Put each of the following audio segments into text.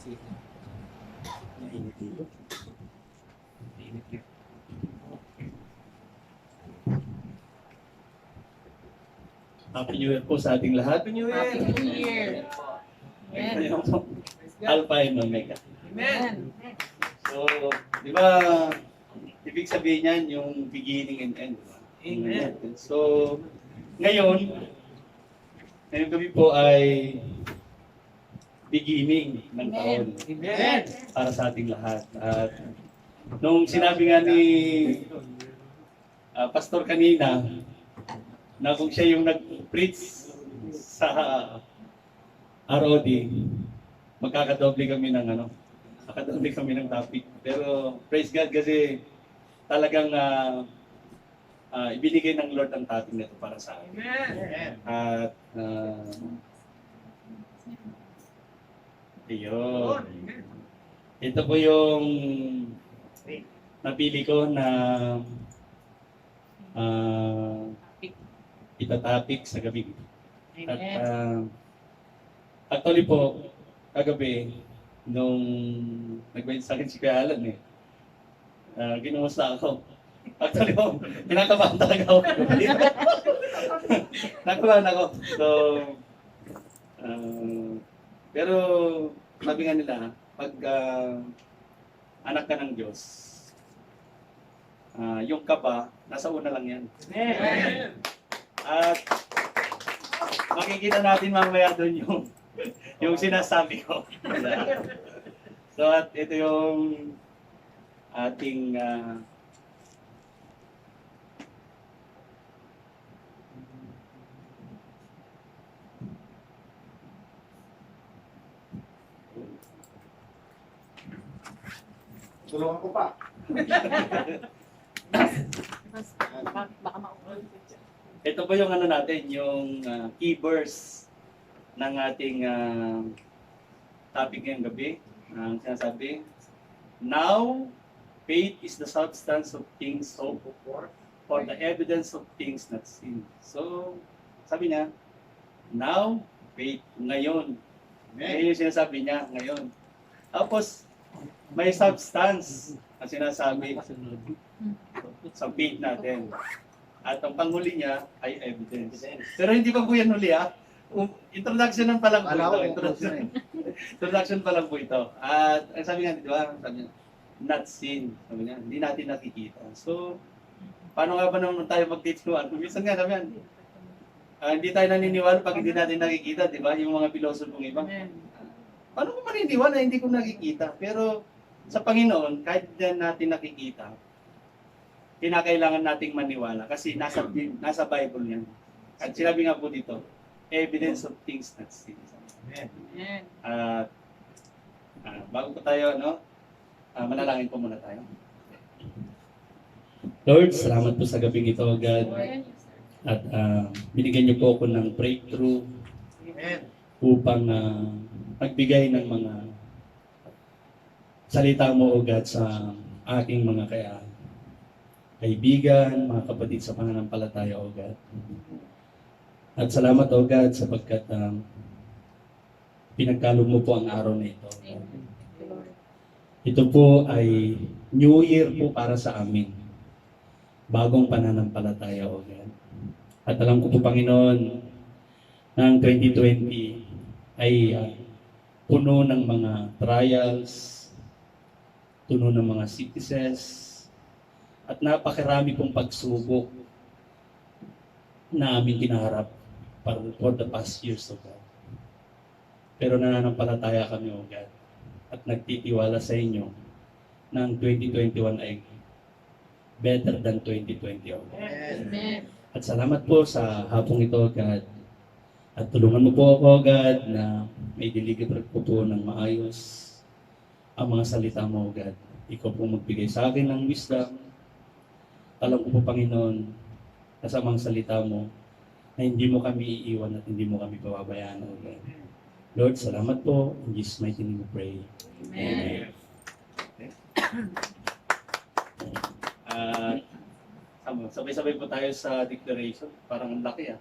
Mainit dito. Mainit dito. Happy New Year po sa ating lahat. Happy New Year! Happy New Year. Ito yung Alpha and Omega. Amen! So, di ba, ibig sabihin niyan yung beginning and end. Diba? Amen. So, ngayong gabi po ay beginning ng taon Amen! para sa ating lahat. At nung sinabi nga ni Pastor kanina, na kung siya yung nag-preach sa ROD, magkakadoble kami ng makakadoble kami ng topic. Pero praise God kasi talagang ibinigay ng Lord ang topic nito para sa akin. Amen! At ayun. Ito po yung napili ko na itatopic sa gabi. At actually po, kagabi, nung nag-wait sa akin si Kuya Alan ginumusta ako. Actually po, kinakabahan talaga ako. Nakabahan ako. So, pero sabi nga nila, pag anak ka ng Diyos, yung kaba, nasa una lang yan. Amen! At makikita natin mamaya doon yung sinasabi ko. So at ito yung ating Tulungan ko pa. Baka maulan. ito po yung natin, yung key verse ng ating topic ngayong gabi. Ang sinasabi, now faith is the substance of things hoped for the evidence of things not seen. So, sabi niya, now faith, ngayon. Ngayon yung sinasabi niya, ngayon. Tapos, may substance ang sinasabi sa faith natin. At ang panghuli niya ay evidence. Pero hindi pa po yan huli introduction lang pa lang po ito. Introduction pa lang po ito. At ang sabi nga, di ba? Sabi niya, not seen. Sabi niya, hindi natin nakikita. So, paano nga ba naman tayo mag-teach-one? Minsan nga sabi yan, hindi tayo naniniwala pag hindi natin nakikita, di ba? Yung mga pilosopong iba. Paano ko maniniwala hindi ko nakikita? Pero sa Panginoon, kahit hindi natin nakikita, kinakailangan nating maniwala kasi nasa Bible yan. At sinabi nga po dito, evidence of things not seen. Amen! At bago po tayo, manalangin po muna tayo. Lord, salamat po sa gabing ito, God. At binigyan niyo po ako ng breakthrough Amen! upang magbigay ng mga salita mo, O God, sa aking mga kaibigan, mga kapatid sa pananampalataya, O God. At salamat, O God, sapagkat pinagkaloob mo po ang araw na ito. Ito po ay New Year po para sa amin. Bagong pananampalataya, O God. At alam ko po, Panginoon, na ang 2020 ay puno ng mga trials, puno ng mga sicknesses, at napakarami pong pagsubok na aming kinaharap for the past years, O God. Pero nananampalataya kami, O God, at nagtitiwala sa inyo na ang 2021 ay better than 2020, O God. Amen. At salamat po sa hapong ito, O God. At tulungan mo po ako, O God, na may deliver po po ng maayos ang mga salita mo, O God. Ikaw po magbigay sa akin ng wisdom. Alam ko po, Panginoon, na sa mga salita mo, na hindi mo kami iiwan at hindi mo kami pababayaan, O God. Lord, salamat po. In Jesus' mighty name we pray. Amen. Sabay-sabay po tayo sa declaration. Parang ang laki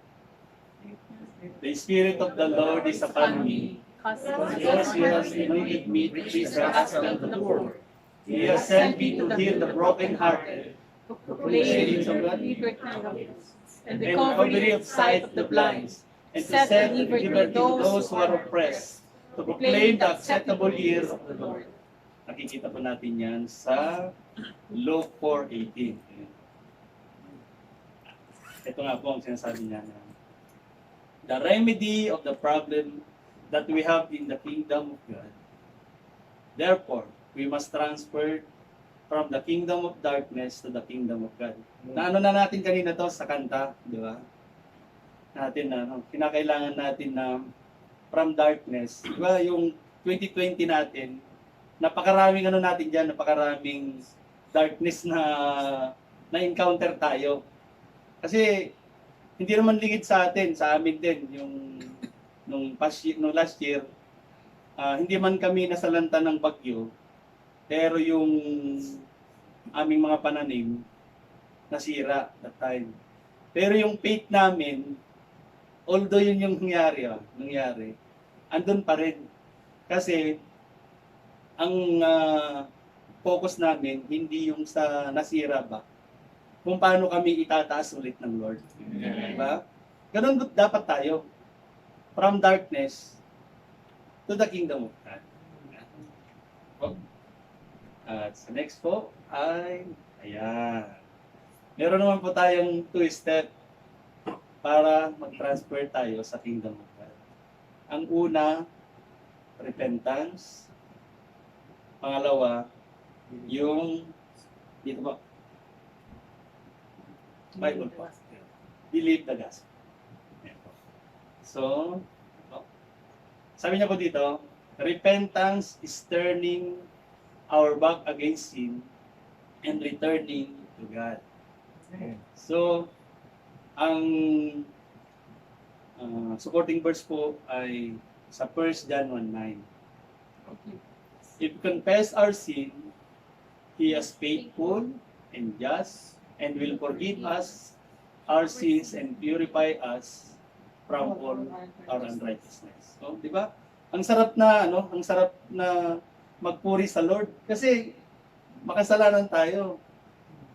The Spirit of the Lord is upon me, Because he has anointed me to preach the gospel to the poor. He has sent me to heal the brokenhearted, to proclaim proclaim of God, liberty and and recovery of sight of the blind, and to set at liberty those who are oppressed, to proclaim the acceptable year of the Lord. Nakikita po natin yan sa Luke 4:18. Ito nga po ang sinasabi niya na the remedy of the problem that we have in the kingdom of God. Therefore, we must transfer from the kingdom of darkness to the kingdom of God. Naano na natin kanina to sa kanta, di ba? Kinakailangan natin na from darkness. Di ba yung 2020 natin, napakaraming natin dyan, napakaraming darkness na encounter tayo. Kasi hindi naman lingid sa atin, sa amin din, yung nung last year, hindi man kami nasalanta ng bagyo, pero yung aming mga pananim, nasira that time. Pero yung faith namin, although yun yung nangyari, andun pa rin. Kasi, ang focus namin, hindi yung sa nasira ba, kung paano kami itataas ulit ng Lord. Diba? Ganun dapat tayo. From darkness to the kingdom of God. At sa next po ay, ayan. Meron naman po tayong 2-step para mag-transfer tayo sa kingdom of God. Ang una, repentance. Pangalawa, yung, dito ba? Bible po. Believe the gospel. So, sabi niya po dito, repentance is turning our back against sin and returning to God. So, ang supporting verse po ay sa 1 John 1:9. If we confess our sin, He is faithful and just and will forgive us our sins and purify us from all our unrighteousness. So, di ba? Ang sarap na magpuri sa Lord kasi makasalanan tayo.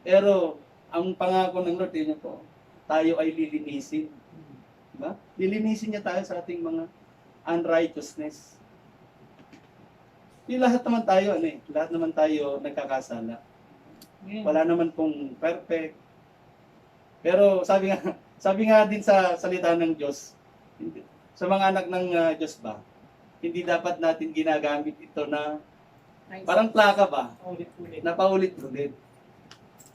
Pero ang pangako ng Lord, yun po, tayo ay lilinisin. Diba? Lilinisin niya tayo sa ating mga unrighteousness. Lahat naman tayo nagkakasala. Wala naman pong perfect. Pero sabi nga din sa salita ng Diyos, sa mga anak ng Diyos ba, hindi dapat natin ginagamit ito na parang plaka ba, na paulit-ulit.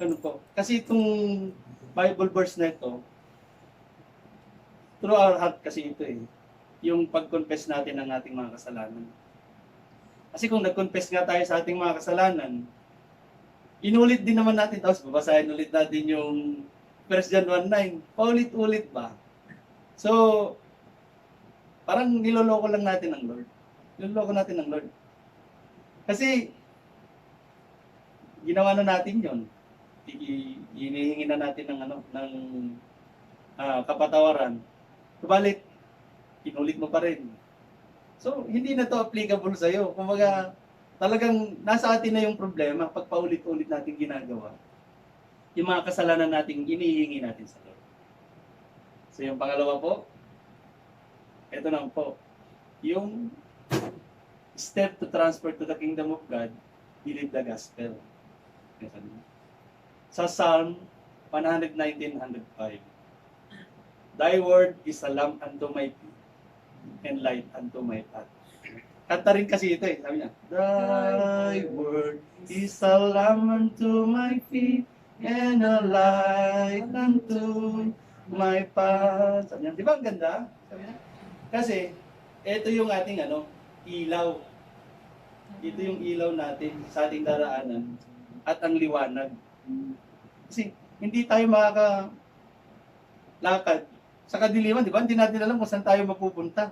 Ano po? Kasi itong Bible verse na ito, through our heart kasi ito yung pag-confess natin ng ating mga kasalanan. Kasi kung nag-confess nga tayo sa ating mga kasalanan, inulit din naman natin, tapos babasahin ulit natin yung 1 John 1:9, paulit-ulit ba? So, parang niloloko lang natin ng Lord. Niloloko natin ng Lord. Kasi, ginawa na natin yon. Hinihingi na natin ng kapatawaran. Subalit, inulit mo pa rin. So, hindi na to applicable sa'yo. Kumbaga, talagang nasa atin na yung problema pag paulit-ulit natin ginagawa. Yung mga kasalanan natin, inihingi natin sa Lord. So, yung pangalawa po, ito na po. Yung step to transfer to the kingdom of God, believe the gospel. Sa Psalm 119:105, Thy word is a lamp unto my feet and light unto my path. Kanta rin kasi ito sabi niya, Thy word is a lamp unto my feet and a light unto my path. Sabi niya, di ba ang ganda? Sabi niya. Kasi, ito yung ating ilaw. Ito yung ilaw natin sa ating daraanan at ang liwanag. Kasi, hindi tayo makakalakad sa kadiliman, di ba? Hindi natin alam kung saan tayo mapupunta.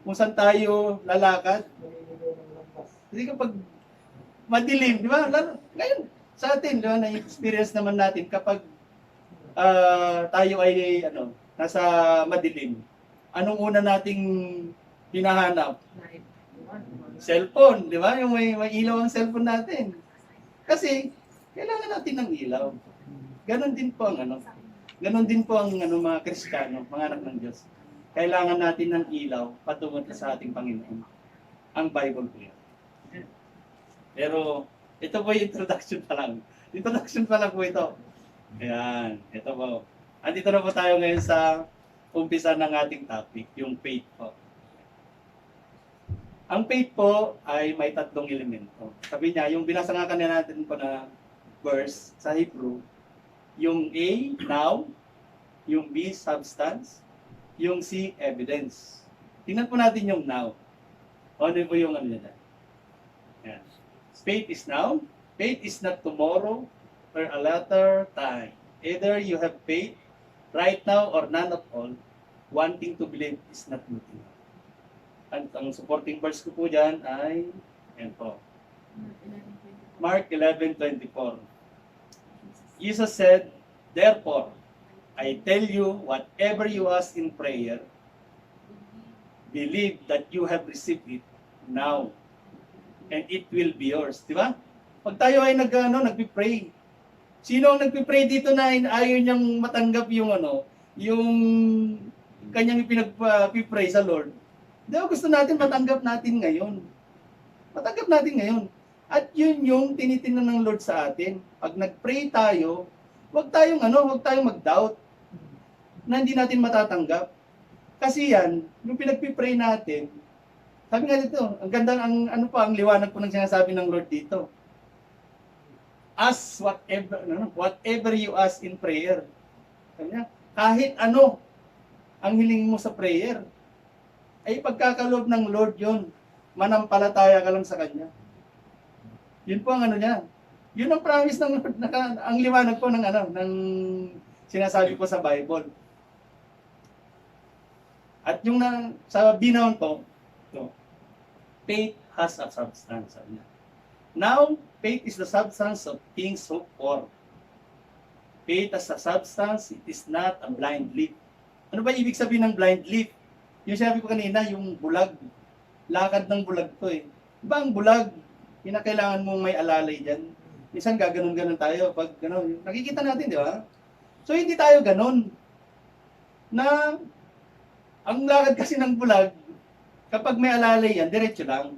Kung saan tayo lalakad. Hindi kapag madilim, di ba? Ngayon, sa atin, di ba, na-experience naman natin kapag tayo ay nasa madilim. Anong una nating hinahanap? Cellphone, di ba? Yung may ilaw ang cellphone natin. Kasi, kailangan natin ng ilaw. Ganon din po ang mga Kristiyano, mga anak ng Diyos. Kailangan natin ng ilaw patungo sa ating Panginoon. Ang Bible po yan. Pero, ito po yung introduction pa lang. Introduction pa lang po ito. Ayan, ito po. Andito na po tayo ngayon sa umpisa ng ating topic, yung faith po. Ang faith po ay may tatlong elemento. Sabi niya, yung binasa nga kanina natin po na verse sa Hebrew, yung A, now, yung B, substance, yung C, evidence. Tingnan po natin yung now. Ano po yung ano niya? Yan. Faith is now. Faith is not tomorrow or a later time. Either you have faith right now or none at all. Wanting to believe is not nothing. At ang supporting verse ko po dyan ay, yan po, Mark 11:24. Jesus said, therefore, I tell you, whatever you ask in prayer, believe that you have received it now, and it will be yours. Di ba? Pag tayo ay nagpipray, sino ang nagpipray dito na ayaw niyang matanggap yung yung kanyang ipinagpipray sa Lord? Di ba gusto natin matanggap natin ngayon? Matanggap natin ngayon. At yun yung tinitingnan ng Lord sa atin. Pag nagpray tayo, huwag tayong mag-doubt na hindi natin matatanggap. Kasi yan, yung pinagpipray natin, sabi nga dito, ang ganda, ang liwanag po ng sinasabi ng Lord dito. Ask whatever you ask in prayer. Sabi niya, kahit ano ang hiling mo sa prayer, ay pagkakaloob ng Lord yun. Manampalataya ka lang sa Kanya. Yun po ang niya. Yun ang promise ng Lord, ang liwanag po ng sinasabi po sa Bible. At yung sa binaon po, faith has a substance. Sabi niya. Now, faith is the substance of things hoped for. Faith as a substance, it is not a blind leaf. Ano ba ibig sabihin ng blind leaf? Yung sabi ko kanina, yung bulag. Lakad ng bulag to eh. Diba ang bulag? Kailangan mong may alalay dyan. Minsan gaganon-ganon tayo. Pag nakikita natin, di ba? So hindi tayo ganon. Na, ang lakad kasi ng bulag, kapag may alalay yan, diretso lang.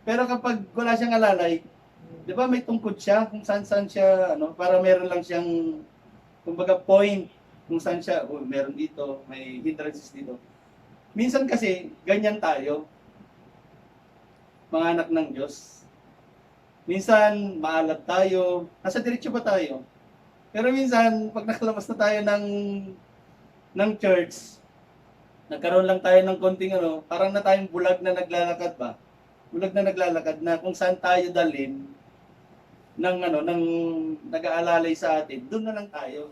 Pero kapag wala siyang alalay, di ba may tungkod siya, kung saan siya, para meron lang siyang, kumbaga point, kung saan siya, meron dito, may hindrances dito. Minsan kasi, ganyan tayo, mga anak ng Diyos. Minsan, maalat tayo, nasa diretsyo pa tayo. Pero minsan, pag nakalabas na tayo ng church, nagkaroon lang tayo ng konting parang na tayong bulag na naglalakad ba? Bulag na naglalakad na kung saan tayo dalhin ng nag-aalalay sa atin, doon na lang tayo.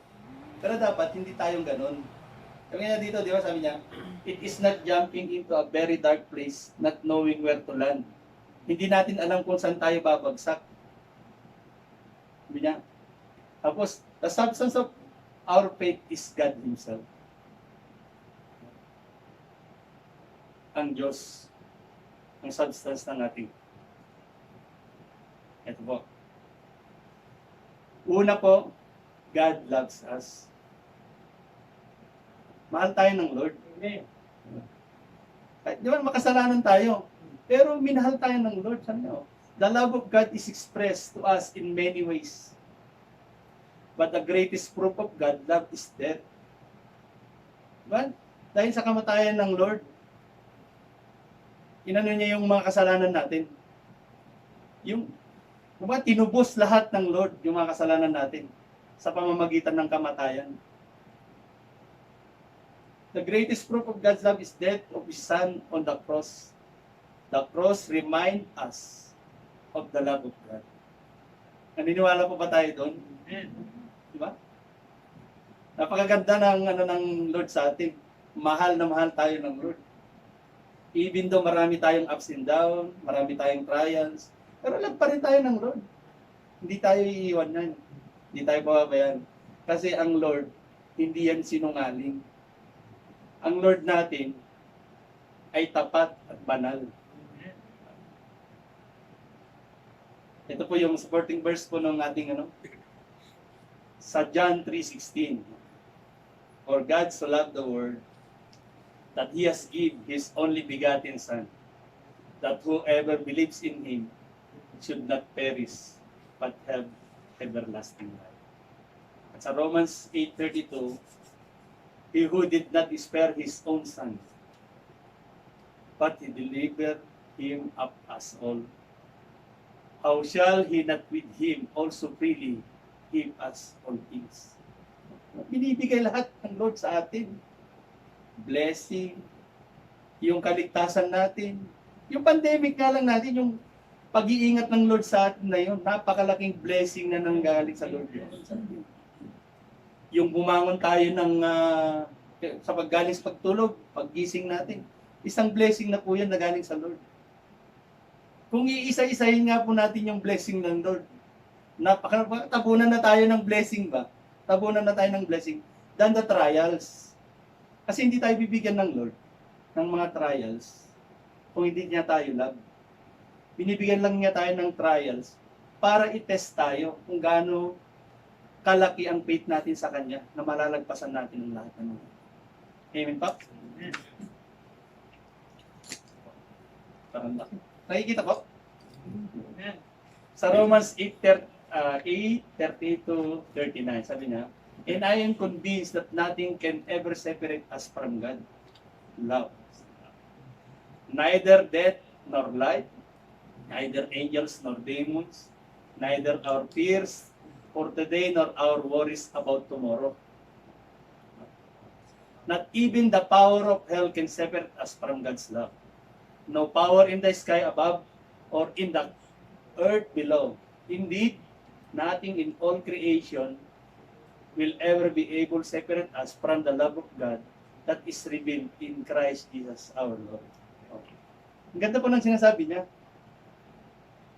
Pero dapat hindi tayong ganon. Sabi niya dito, di ba, sabi niya, it is not jumping into a very dark place, not knowing where to land. Hindi natin alam kung saan tayo babagsak. Sabi niya. Tapos, the substance of our faith is God Himself. Ang Diyos, ang substance ng ating. Ito po. Una po, God loves us. Mahal tayo ng Lord. Kahit di ba makasalanan tayo, pero minahal tayo ng Lord. Sabi niyo, the love of God is expressed to us in many ways. But the greatest proof of God love is death. Diba? Dahil sa kamatayan ng Lord, inano niya yung mga kasalanan natin. Tinubos lahat ng Lord yung mga kasalanan natin sa pamamagitan ng kamatayan. The greatest proof of God's love is death of His Son on the cross. The cross reminds us of the love of God. Naniniwala po ba tayo doon? Diba? Napakaganda ng Lord sa atin. Mahal na mahal tayo ng Lord. Even though marami tayong ups and down, marami tayong trials, pero love pa rin tayo ng Lord. Hindi tayo iiwanan. Hindi tayo pababayaan. Kasi ang Lord, hindi yan sinungaling. Ang Lord natin ay tapat at banal. Ito po yung supporting verse po ng ating sa John 3:16. For God so loved the world that He has given His only begotten Son, that whoever believes in Him should not perish, but have everlasting life. At sa Romans 8:32, He who did not spare His own Son, but He delivered Him up us all, how shall He not with Him also freely give us all things? Binibigay lahat ng Lord sa atin. Blessing, yung kaligtasan natin, yung pandemic nga lang natin, yung pag-iingat ng Lord sa atin na yun, napakalaking blessing na nanggaling sa Lord. Yung bumangon tayo sa paggaling sa pagtulog, paggising natin, isang blessing na po yan na galing sa Lord. Kung iisa-isahin nga po natin yung blessing ng Lord, tabunan na tayo ng blessing ba? Tabunan na tayo ng blessing than the trials. Kasi hindi tayo bibigyan ng Lord ng mga trials kung hindi niya tayo love. Binibigyan lang niya tayo ng trials para i-test tayo kung gaano kalaki ang faith natin sa Kanya na malalagpasan natin ang lahat ng mga. Amen, Pap? Parang laki. Nakikita po? Sa Romans 8:30-39, sabi niya, and I am convinced that nothing can ever separate us from God. Love. Neither death nor life, neither angels nor demons, neither our fears for today nor our worries about tomorrow. Not even the power of hell can separate us from God's love. No power in the sky above or in the earth below. Indeed, nothing in all creation will ever be able to separate us from the love of God that is revealed in Christ Jesus our Lord. Okay. Ang ganda po ng sinasabi niya.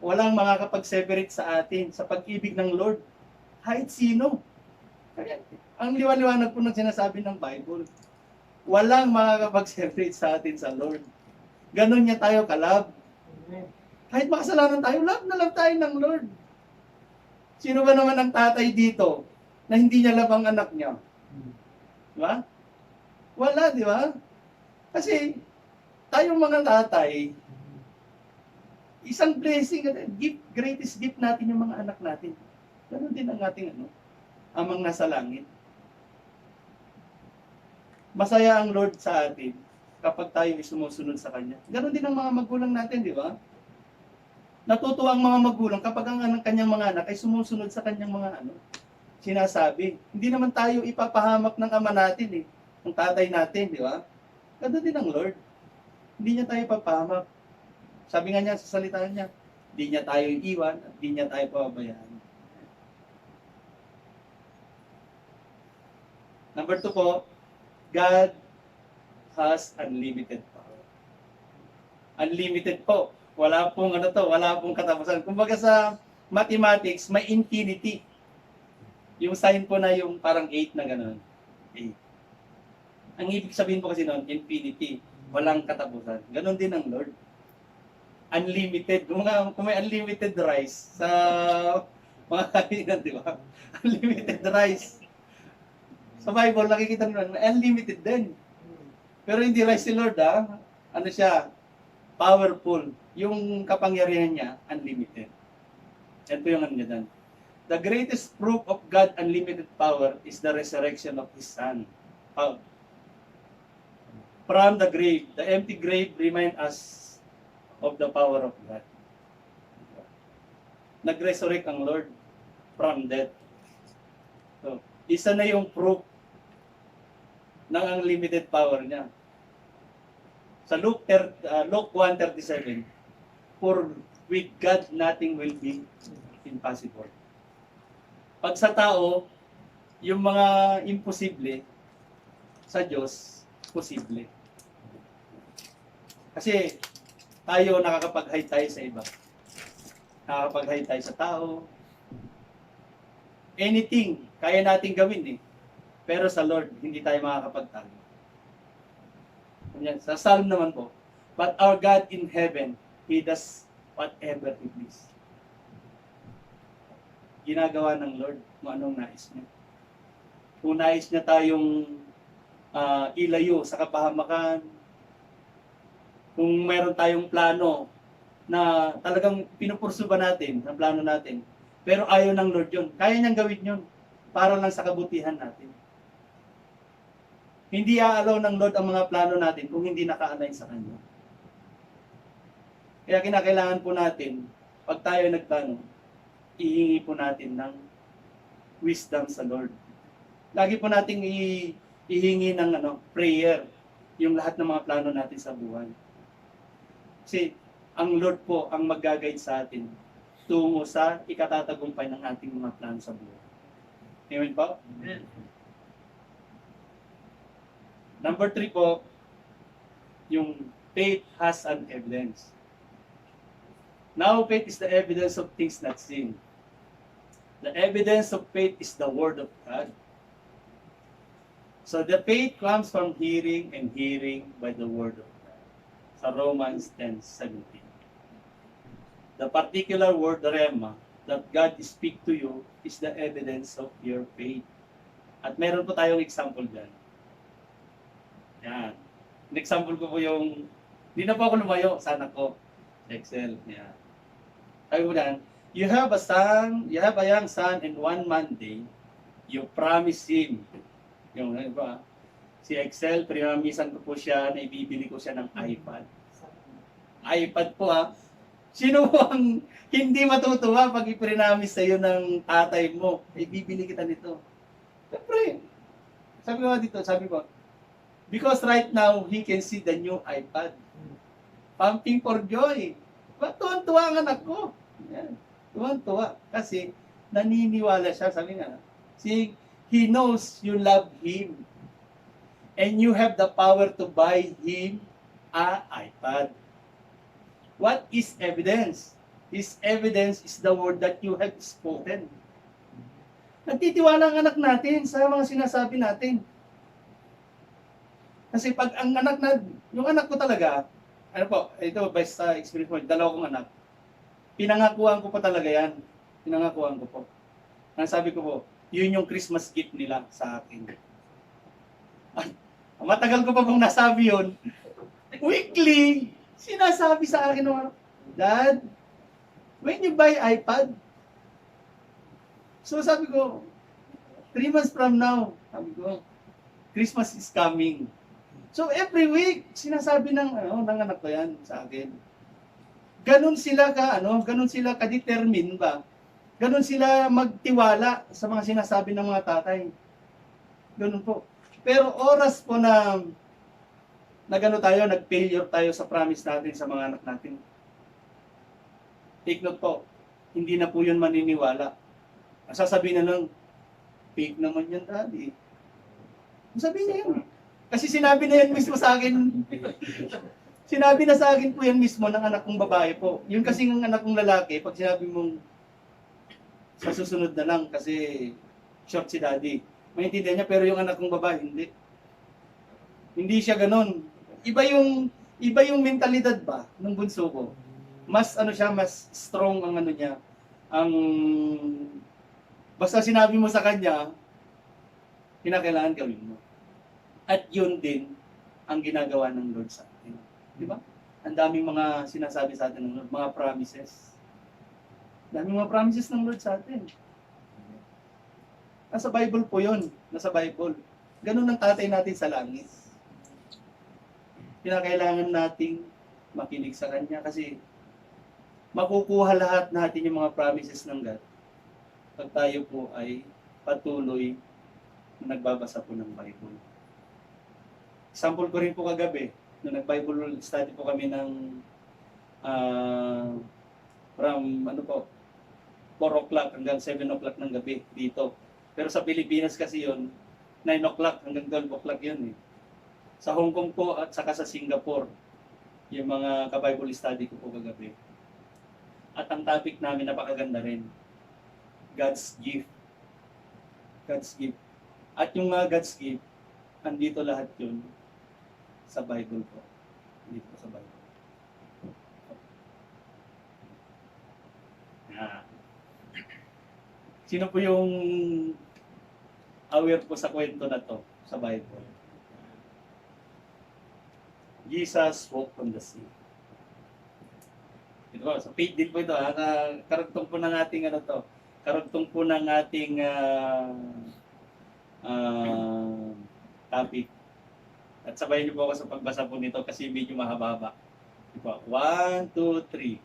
Walang makakapag-separate sa atin sa pag-ibig ng Lord. Kahit sino. Kaya, ang liwan-liwanag po ng sinasabi ng Bible. Walang makakapag-separate sa atin sa Lord. Ganon niya tayo kalab. Kahit makasalanan tayo, love na love tayo ng Lord. Sino ba naman ang tatay dito na hindi niya love ang anak niya? Di ba? Wala, di ba? Kasi tayong mga tatay, isang blessing, greatest gift natin yung mga anak natin. Ganon din ang ating amang nasa langit. Masaya ang Lord sa atin kapag tayo ay sumusunod sa Kanya. Ganon din ang mga magulang natin, di ba? Natutuwa ang mga magulang kapag ang kanyang mga anak ay sumusunod sa kanyang mga sinasabi. Hindi naman tayo ipapahamak ng ama natin ng tatay natin, di ba? Ganon din ang Lord. Hindi niya tayo ipapahamak. Sabi nga niya sa salita niya, hindi niya tayo iiwan at hindi niya tayo pababayaan. Number 2 po, God has unlimited power. Unlimited po. Wala pong wala pong katapusan. Kumbaga sa mathematics, may infinity. Yung sign po na yung parang 8 na gano'n. 8. Ang ibig sabihin po kasi noon, infinity. Walang katapusan. Ganon din ang Lord. Unlimited. Kung may unlimited rice sa mga kainan, di ba? Unlimited rice. Sa Bible, nakikita nyo, unlimited din. Pero hindi rice si Lord, ano siya? Powerful. Yung kapangyarihan niya, unlimited. Yan po yung niya doon. The greatest proof of God's unlimited power is the resurrection of His Son. From the grave, the empty grave reminds us of the power of God. Nag-resurrect ang Lord from death. So, isa na yung proof ng unlimited power niya. Sa Luke 1:37, for with God nothing will be impossible. Pag sa tao, yung mga imposible, sa Diyos, posible. Kasi tayo nakakapag-hide tayo sa iba. Nakakapag-hide tayo sa tao. Anything, kaya natin gawin Pero sa Lord, hindi tayo makakapagtago. Sa Psalm naman po, But our God in heaven, He does whatever He please. Ginagawa ng Lord kung anong nais niya. Kung nais niya tayong ilayo sa kapahamakan, kung meron tayong plano na talagang pinupursuba natin, ang plano natin, pero ayaw ng Lord yun, kaya niyang gawin yun para lang sa kabutihan natin. Hindi aalaw ng Lord ang mga plano natin kung hindi naka-align sa Kanya. Kaya kinakailangan po natin, pag tayo nagplano, ihingi po natin ng wisdom sa Lord. Lagi po nating ihingi ng prayer yung lahat ng mga plano natin sa buhay. Kasi ang Lord po ang mag-guide sa atin tungo sa ikatatagumpay ng ating mga plano sa buhay. Amen po? Amen. Number 3 po, yung faith has an evidence. Now, faith is the evidence of things not seen. The evidence of faith is the Word of God. So the faith comes from hearing and hearing by the Word of God. Sa Romans 10:17. The particular word, rema, that God speak to you is the evidence of your faith. At meron po tayong example dyan. Yan. An example ko po yung, hindi na po ako lumayo sa anak ko. Excel. Yan. Sabi po dyan, you have a young son, and one Monday, you promise him. Yung, ba, si Excel, pinamisan ko po siya na ibibili ko siya ng iPad. iPad po ha. Sino po ang hindi matutuwa pag ipinamis sa iyo ng tatay mo? Ibibili kita nito. Siyempre, sabi ko dito, sabi ko, because right now, he can see the new iPad. Pumping for joy. Ba't tuwan-tuwa ang anak ko? Yan. Tuwan-tuwa. Kasi naniniwala siya, sabi nga, see, he knows you love him. And you have the power to buy him an iPad. What is evidence? His evidence is the word that you have spoken. Nagtitiwala ang anak natin sa mga sinasabi natin. Kasi pag ang anak na, yung anak ko talaga, ano po, ito based sa experience mo, dalawa kong anak, pinangakuan ko po talaga yan. Pinangakuan ko po. Ang sabi ko po, yun yung Christmas gift nila sa akin. At matagal ko pa pong nasabi yun. Weekly, sinasabi sa akin ng Dad, when you buy iPad, so sabi ko, 3 months from now, sabi ko, Christmas is coming. So every week, sinasabi ng anak ko yan sa akin. Ganun sila ka-determine ba? Ganun sila magtiwala sa mga sinasabi ng mga tatay. Ganun po. Pero oras po na nag-failure tayo sa promise natin sa mga anak natin. Take note po, hindi na po yun maniniwala. Ang sasabihin na lang, fake naman yan, Daddy. Sabihin niya yun. Kasi sinabi na yan mismo sa akin. Sinabi na sa akin po yan mismo ng anak kong babae po. Yun kasi ng anak kong lalaki, pag sinabi mong sa susunod na lang kasi short si Daddy. Maintindihan niya, pero yung anak kong babae, hindi. Hindi siya ganun. Iba yung mentalidad ba ng bunso ko. Mas mas strong ang niya. Basta sinabi mo sa kanya, kinakailangan gawin mo. At yun din ang ginagawa ng Lord sa atin. Di ba? Ang daming mga sinasabi sa atin ng Lord, mga promises. Daming mga promises ng Lord sa atin. Nasa Bible po yun. Nasa Bible. Ganun ang tatay natin sa langit. Kinakailangan nating makinig sa Kanya kasi makukuha lahat natin yung mga promises ng God pag tayo po ay patuloy na nagbabasa po ng Bible. Example ko rin po kagabi, nung nag-Bible study po kami ng from 4 o'clock hanggang 7 o'clock ng gabi dito. Pero sa Pilipinas kasi yon 9 o'clock hanggang 12 o'clock yun eh. Sa Hong Kong po at saka sa Singapore, yung mga ka-Bible study ko po kagabi. At ang topic namin napakaganda rin. God's gift. God's gift. At yung mga God's gift, andito lahat yun sa Bible po. Dito sa Bible. Ah. Sino po yung aware po sa kwento na to sa Bible? Jesus walked on the sea. Ito po, sa faith din po ito. Karugtong po ng ating ano to. Karugtong po ng ating topic. At sabayan niyo po ako sa pagbasa po nito kasi medyo mahaba-haba. Ito po. 1, 2, 3.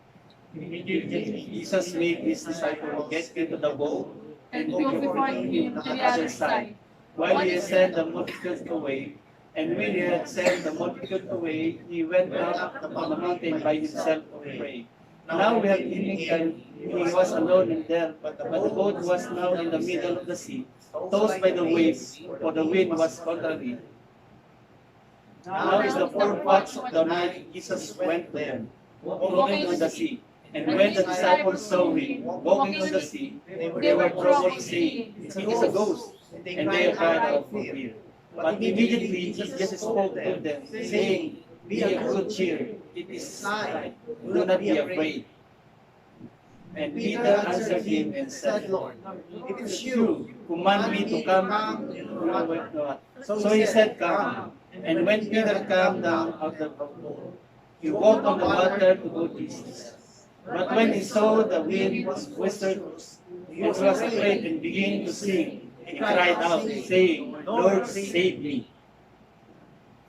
Jesus made his disciples get into the boat And go before him to the other side. while he sent the multitude away. And when he had sent the multitude away, he went up upon the mountain by himself to pray. Now we have evening and he was alone in there, but the boat was now in the middle of the sea, tossed by the waves, for the wind was contrary. Now is the fourth watch of the night. Jesus went there, walking on the sea. And when the disciples saw him walking on the sea, they were troubled, saying, "It is a ghost." And they cried out for fear. But immediately Jesus spoke to them, saying, "Be of good cheer. It is I. Do not be afraid." And Peter answered him and said, "Lord, if it is you, command me to come." So he said, "Come." And when Peter came down out of the boat, he walked on the water to go to Jesus. But when he saw the wind was boisterous, he was afraid and began to sink. He cried out, saying, "Lord, save me."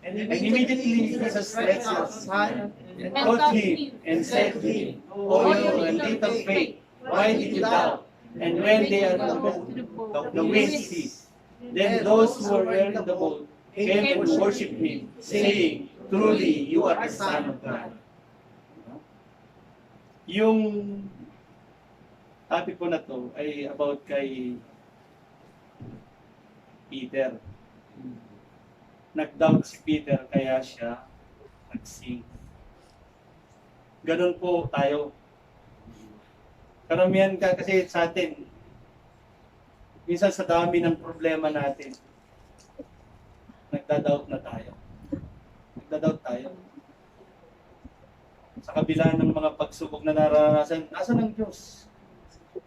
And immediately Jesus stretched his hand and caught him and said to him, "O you of little faith, why did you doubt?" And when they had the boat, the wind ceased. Then those who were in the boat came and worshipped him, saying, "Truly, you are the Son of God." Yung topic po na to ay about kay Peter. Nag-doubt si Peter kaya siya nag-sink. Ganun po tayo. Karamihan ka kasi sa atin, minsan sa dami ng problema natin, nagda-doubt na tayo. Nagda-doubt tayo. Sa kabila ng mga pagsubok na naranasan, nasa ng Diyos?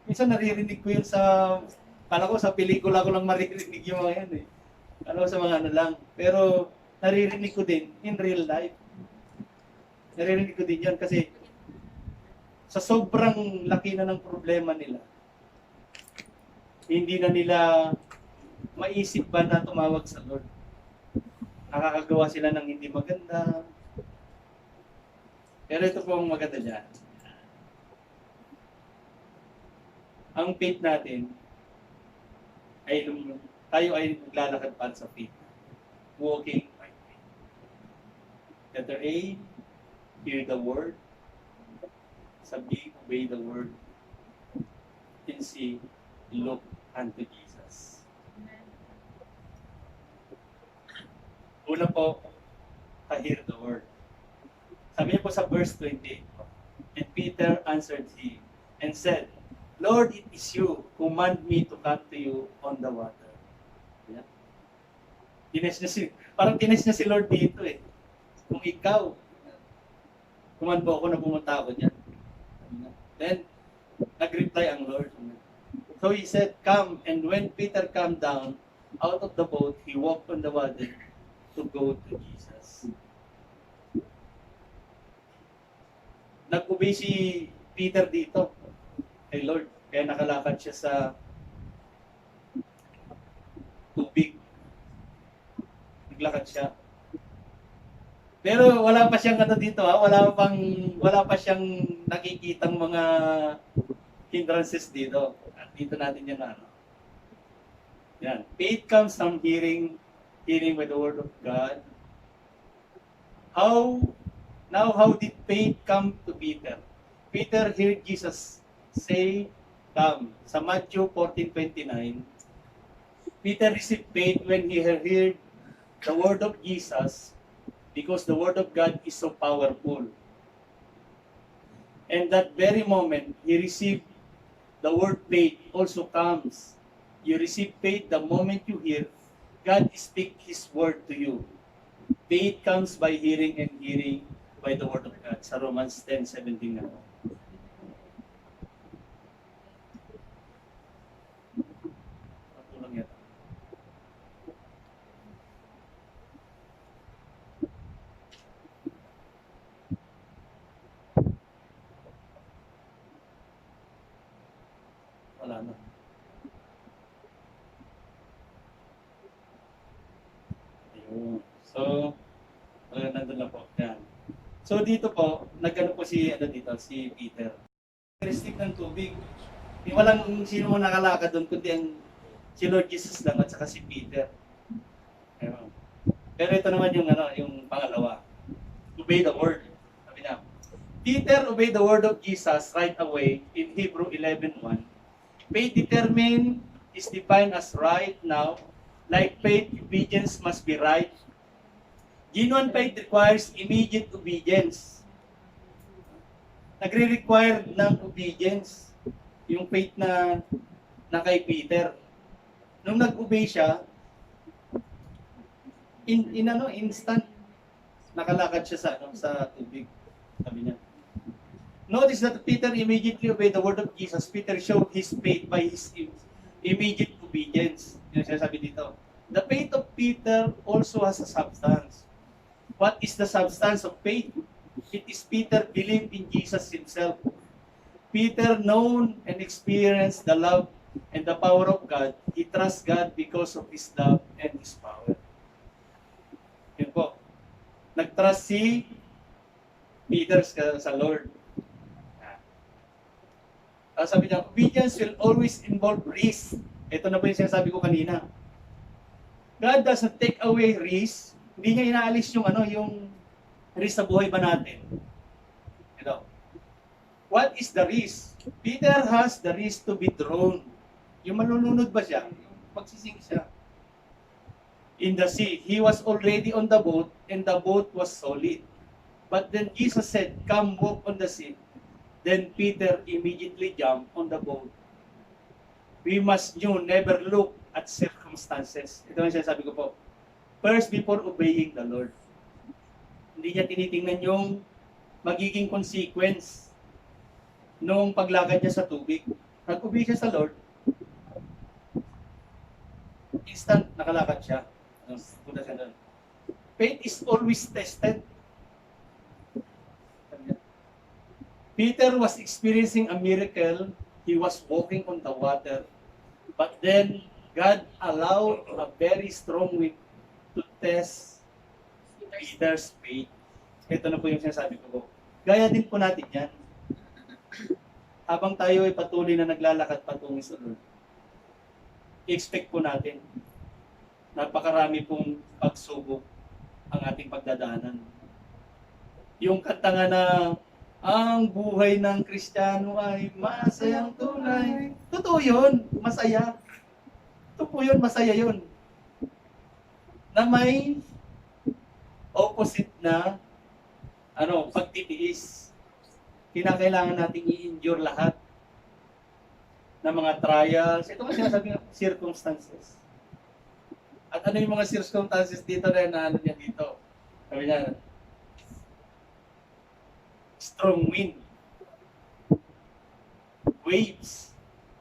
Minsan naririnig ko yun kala ko sa pelikula ko lang maririnig yung mga yan eh. Kala ko sa mga ano lang. Pero naririnig ko din in real life. Naririnig ko din yun kasi sa sobrang laki na ng problema nila, hindi na nila maisip ba na tumawag sa Lord. Nakakagawa sila ng hindi maganda. Pero ito po ang maganda dyan. Ang faith natin, tayo ay naglalakad para sa faith. Walking by faith. Letter A, hear the word. Sa B, obey the word. And C, look unto Jesus. Una po, hear the word. Sabi niya po sa verse 28, and Peter answered him and said, "Lord, it is you. Command me to come to you on the water." Yeah. Parang tines niya si Lord dito eh. Kung ikaw, command mo ako na pumunta ako dyan. Then, nag-reply ang Lord. So he said, "Come." And when Peter came down out of the boat, he walked on the water to go to Jesus. Nag-obey si Peter dito kay Lord. Kaya nakalakad siya sa tubig. Naglakad siya. Pero wala pa siyang dito wala pa siyang nakikitang mga hindrances dito. At dito natin yan Yan. Faith comes from hearing by the word of God. How did faith come to Peter? Peter heard Jesus say, "Come." Sa Matthew 14:29, Peter received faith when he heard the word of Jesus because the word of God is so powerful. And that very moment, he received the word faith also comes. You receive faith the moment you hear, God speak His word to you. Faith comes by hearing and hearing by the word of God. Sa Romans 10:17 na. po. Yan. So dito po, nagano po si Peter. Karakteristik ng tubig. Walang sino mo nakalakad doon, kundi si Lord Jesus lang at saka si Peter. Ayun. Pero ito naman yung pangalawa. Obey the word. Sabi niya, Peter obeyed the word of Jesus right away in Hebrew 11:1. Faith determined is defined as right now. Like faith, obedience must be right. Genuine faith requires immediate obedience. Nagre-require ng obedience yung faith na kay Peter. Nung nag-obey siya, instant nakalakad siya sa tubig. Sabi niya. Notice that Peter immediately obeyed the word of Jesus. Peter showed his faith by his immediate obedience. Yun siya sabi dito. The faith of Peter also has a substance. What is the substance of faith? It is Peter believed in Jesus himself. Peter known and experienced the love and the power of God. He trusts God because of His love and His power. Yun po. Nag-trust si Peter sa Lord. Sabi niya, obedience will always involve risk. Ito na po yung sinasabi ko kanina. God doesn't take away risk. Hindi niya inaalis yung risk sa buhay ba natin. What is the risk? Peter has the risk to be drowned. Yung malulunod ba siya? Magsisink siya. In the sea, he was already on the boat and the boat was solid. But then Jesus said, come walk on the sea. Then Peter immediately jumped on the boat. We must never look at circumstances. Ito ang sinasabi ko po. First, before obeying the Lord. Hindi niya tinitingnan yung magiging consequence nung paglakad niya sa tubig. Nag-obey siya sa Lord, instant nakalakad siya. Punta siya doon. Faith is always tested. Peter was experiencing a miracle. He was walking on the water. But then, God allowed a very strong wind to test Peter's faith. Ito na po yung sinasabi ko po. Gaya din po natin yan. Habang tayo ay patuloy na naglalakad patungo sa Lord, expect po natin napakarami pong pagsubok ang ating pagdadaanan. Yung kanta nga na, ang buhay ng Kristiyano ay masayang tunay. Totoo yun, masaya. Totoo po yun, masaya yun. Na may opposite na pagtitiis. Kinakailangan nating i-endure lahat ng mga trials. Ito nga sinasabi ng circumstances. At ano yung mga circumstances dito na niya dito? Sabi niya, strong wind, waves.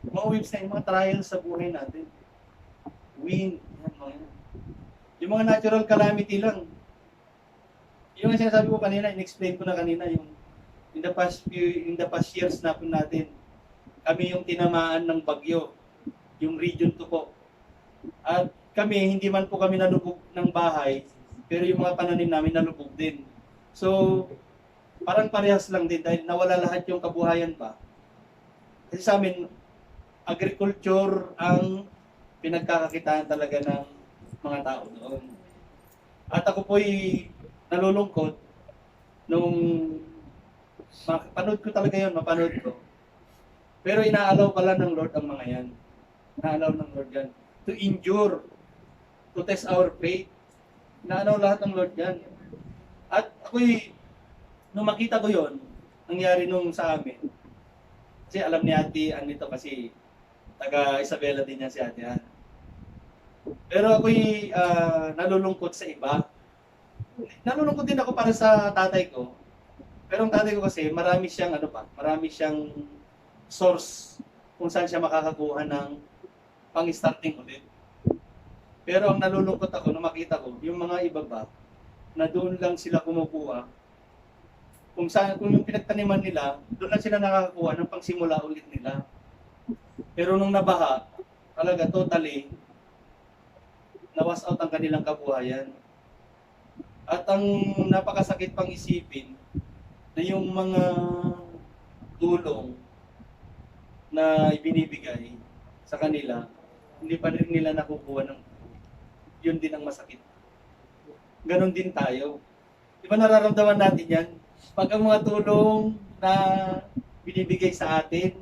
Mga waves na yung mga trials sa buhay natin. Wind, yung mga natural calamity lang. Yung sinasabi ko kanina, in-explain ko na kanina, yung in the past years na po natin, kami yung tinamaan ng bagyo, yung region 2 po. At kami, hindi man po kami nalubog ng bahay, pero yung mga pananim namin nalubog din. So, parang parehas lang din dahil nawala lahat yung kabuhayan pa. Kasi sa amin, agriculture ang pinagkakakitaan talaga ng mga tao doon. At ako po'y nalulungkot nung mapanood ko talaga yun, mapanood ko. Pero inaalaw pala ng Lord ang mga yan. Inaalaw ng Lord yan. To endure, to test our faith. Inaalaw lahat ng Lord yan. At ako'y, nung makita ko yun, nangyari nung sa amin. Kasi alam ni Ate, Anito kasi, taga Isabela din yan si Ate Ann. Pero ako'y nalulungkot sa iba. Nalulungkot din ako para sa tatay ko. Pero ang tatay ko kasi, marami siyang source kung saan siya makakakuha ng pang-starting ulit. Pero ang nalulungkot ako, nung makita ko, yung mga iba ba, na doon lang sila kumukuha, kung yung pinagtaniman nila, doon lang sila nakakakuha ng pangsimula ulit nila. Pero nung nabaha, talaga totally, nawas out ang kanilang kabuhayan. At ang napakasakit pang isipin na yung mga tulong na ibinibigay sa kanila, hindi pa rin nila nakukuha ng yun din ang masakit. Ganon din tayo. Di ba nararamdaman natin yan? Pag ang mga tulong na binibigay sa atin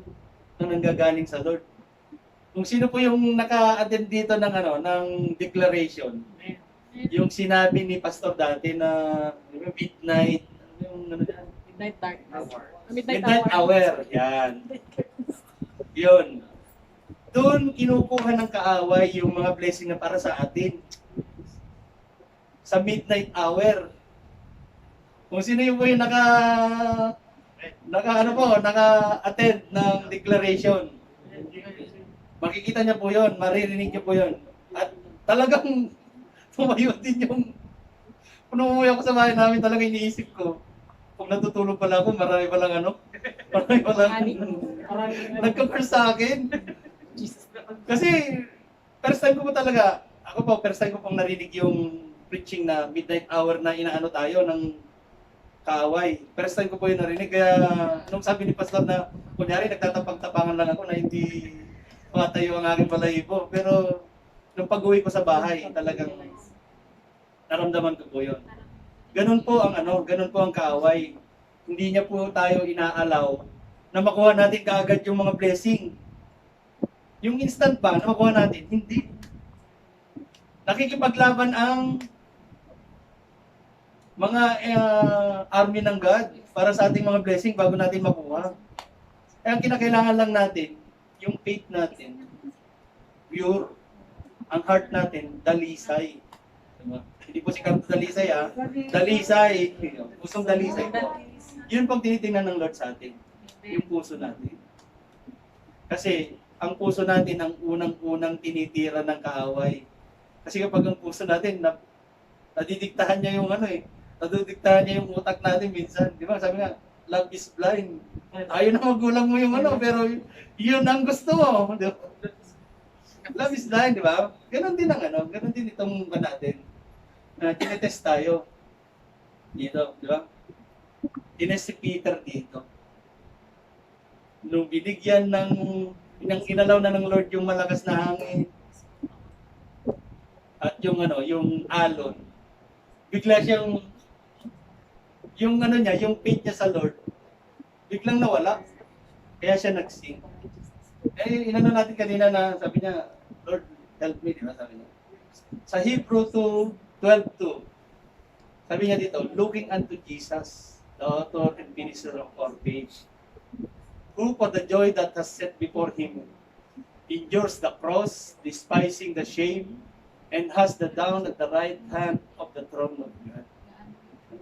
na nanggagaling sa Lord. Kung sino po yung naka-attend dito ng ng declaration, yung sinabi ni Pastor dati na midnight, yung yan? Midnight dark. Midnight hour. Yan. Yun. Doon kinukuha ng kaaway yung mga blessing na para sa atin. Sa midnight hour. Kung sino yung po yung naka-attend ng declaration. Makikita niya po yun, maririnig niyo po yun. At talagang tumayo din yung kung umuwi ako sa bahay namin, talagang iniisip ko. Pag natutulog pala ako, marami palang nagka-curse sa akin. Kasi, first time ko po talaga, first time ko pong narinig yung preaching na midnight hour na inaano tayo ng kaaway. First time ko po yung narinig, kaya nung sabi ni Pastor na, kunyari nagtatapang-tapangan lang ako na hindi matayo ang aking balahibo. Pero, nung pag-uwi ko sa bahay, talagang naramdaman ko po yun. Ganun po ang kaaway. Hindi niya po tayo inaalaw na makuha natin kaagad yung mga blessing. Yung instant ba na makuha natin? Hindi. Nakikipaglaban ang mga army ng God para sa ating mga blessing bago natin makuha. Kaya ang kinakailangan lang natin, yung faith natin, pure, ang heart natin, dalisay. Diba? Hindi po si Carlos Dalisay dalisay. Pusong dalisay po. Yun pong tinitingnan ng Lord sa atin. Yung puso natin. Kasi, ang puso natin ang unang-unang tinitira ng kaaway. Kasi kapag ang puso natin, nadidiktahan niya yung nadidiktahan niya yung utak natin minsan. Di ba? Sabi nga, love is blind. Ayaw na magulang mo yung pero yun ang gusto mo. Di ba? Love is blind, di ba? Ganon din ganon din itong natin. Tinetest tayo. Dito, di ba? Tinest si Peter dito. Nung binigyan inalaw na ng Lord yung malakas na hangin at yung alon, bigla siyang yung faith niya sa Lord, biglang nawala. Kaya siya nag-sing. Natin kanina na sabi niya, Lord, help me, di ba? Sabi niya. Sa Hebrew 2:12, sabi niya dito, looking unto Jesus, the author and finisher of our faith, who for the joy that has set before him endures the cross, despising the shame, and has the down at the right hand of the throne of God.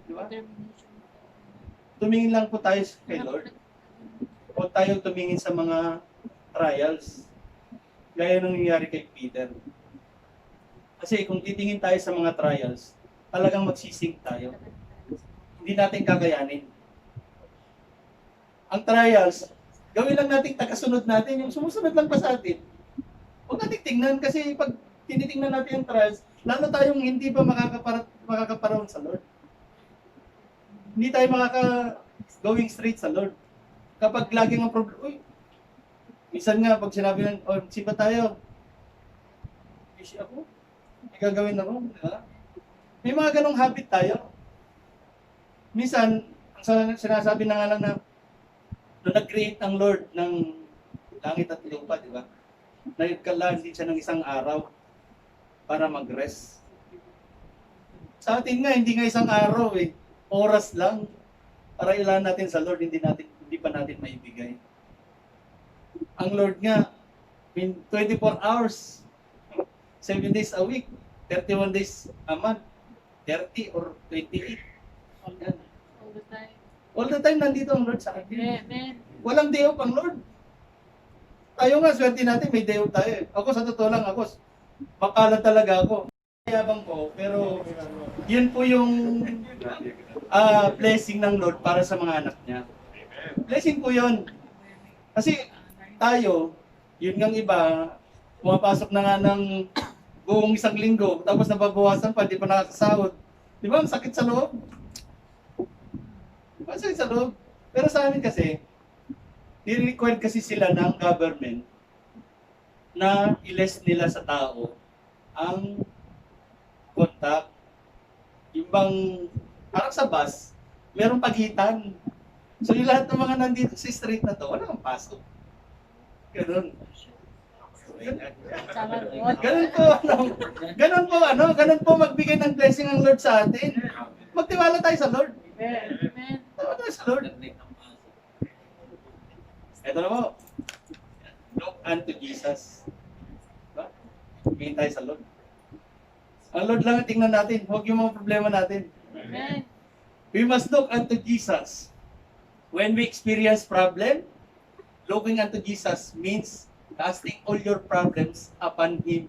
Diba? Tumingin lang po tayo kay Lord. Huwag tayo tumingin sa mga trials. Gaya nang nangyari kay Peter. Kasi kung titingin tayo sa mga trials, talagang magsisink tayo. Hindi natin kakayanin. Ang trials, gawin lang natin tagasunod natin, yung sumusunod lang pa sa atin. Huwag natin tingnan kasi pag tinitingnan natin yung trials, lalo tayong hindi pa makakaparoon sa Lord. Hindi tayo going straight sa Lord. Kapag laging ang problem, minsan nga pag sinabi ng, sipa tayo, busy ako, may gagawin ako, di ba? May mga ganong habit tayo. Minsan, ang sinasabi na nga lang na, nung nag-create ang Lord ng langit at lupa, di ba? Nagkalaan din siya ng isang araw para mag-rest. Sa atin nga, hindi nga isang araw oras lang para ilan natin sa Lord, hindi pa natin maibigay. Ang Lord nga, 24 hours, 7 days a week, 31 days a month, 30 or 28. All the time. All the time nandito ang Lord sa atin. Amen. Walang day off ang Lord. Tayo nga, swerte natin, may day off tayo. Ako sa totoo lang, makalat talaga ako. Yabang ko, pero yun po yung blessing ng Lord para sa mga anak niya. Blessing po yun. Kasi tayo, yun ngang iba, pumapasok na nga ng buong isang linggo, tapos nababawasan pa, di pa nakakasahod. Di ba, ang sakit sa loob? Ang sakit sa loob. Pero sa amin kasi, ni-required kasi sila ng government na i-less nila sa tao ang contact. Yung bang, parang sa bus, merong pagitan. So yung lahat ng mga nandito sa street na to, wala kang pasok. Ganun. Ganun po magbigay ng blessing ang Lord sa atin. Magtiwala tayo sa Lord. Amen. Tiwala tayo sa Lord. Ito na po. Look unto Jesus. Diba? Tingin tayo sa Lord. Ang Lord lang ang tingnan natin. Huwag yung mga problema natin. Amen. We must look unto Jesus. When we experience problem, looking unto Jesus means casting all your problems upon Him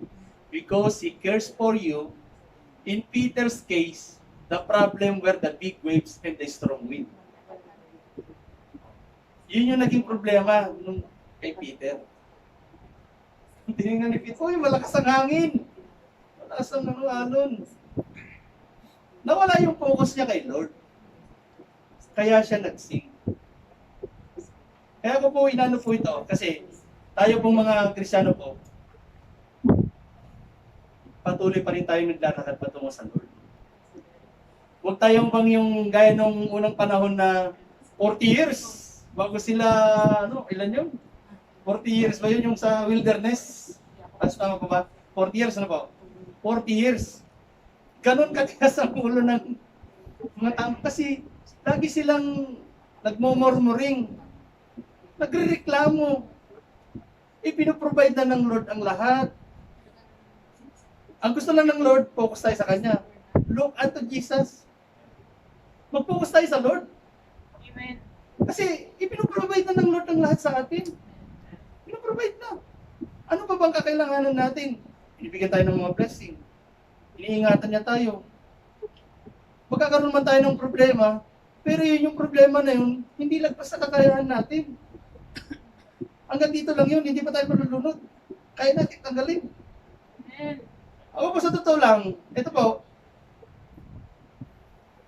because He cares for you. In Peter's case, the problem were the big waves and the strong wind. Yun yung naging problema nung kay Peter. Tinignan ni Peter, uy, malakas ang hangin. Malakas ang alon. Nawala yung focus niya kay Lord. Kaya siya nagsing. Kaya ko po inano po ito kasi tayo pong mga Kristiyano po, patuloy pa rin tayo naglalakad patungo sa Lord. Huwag tayong bang yung gaya nung unang panahon na 40 years bago sila, ilan yun? 40 years ba yun yung sa wilderness? Tapos tama pa ba? 40 years na po? 40 years. Ganon katigas ang ulo ng mga tao. Kasi lagi silang nagmumurmuring, nagrereklamo. Ipinoprovide na ng Lord ang lahat. Ang gusto lang ng Lord, focus tayo sa Kanya. Look unto Jesus. Mag-focus tayo sa Lord. Amen. Kasi ipinoprovide na ng Lord ang lahat sa atin. Pinoprovide na. Ano pa bang kakailanganan natin? Binibigyan tayo ng mga blessing. Iniingatan niya tayo. Magkakaroon man tayo ng problema, pero yun yung problema na yun, hindi lagpas sa kakayahan natin. Hanggang dito lang yun, hindi pa tayo malulunod. Kaya natin tanggalin. Amen. Ako po sa totoo lang, ito po,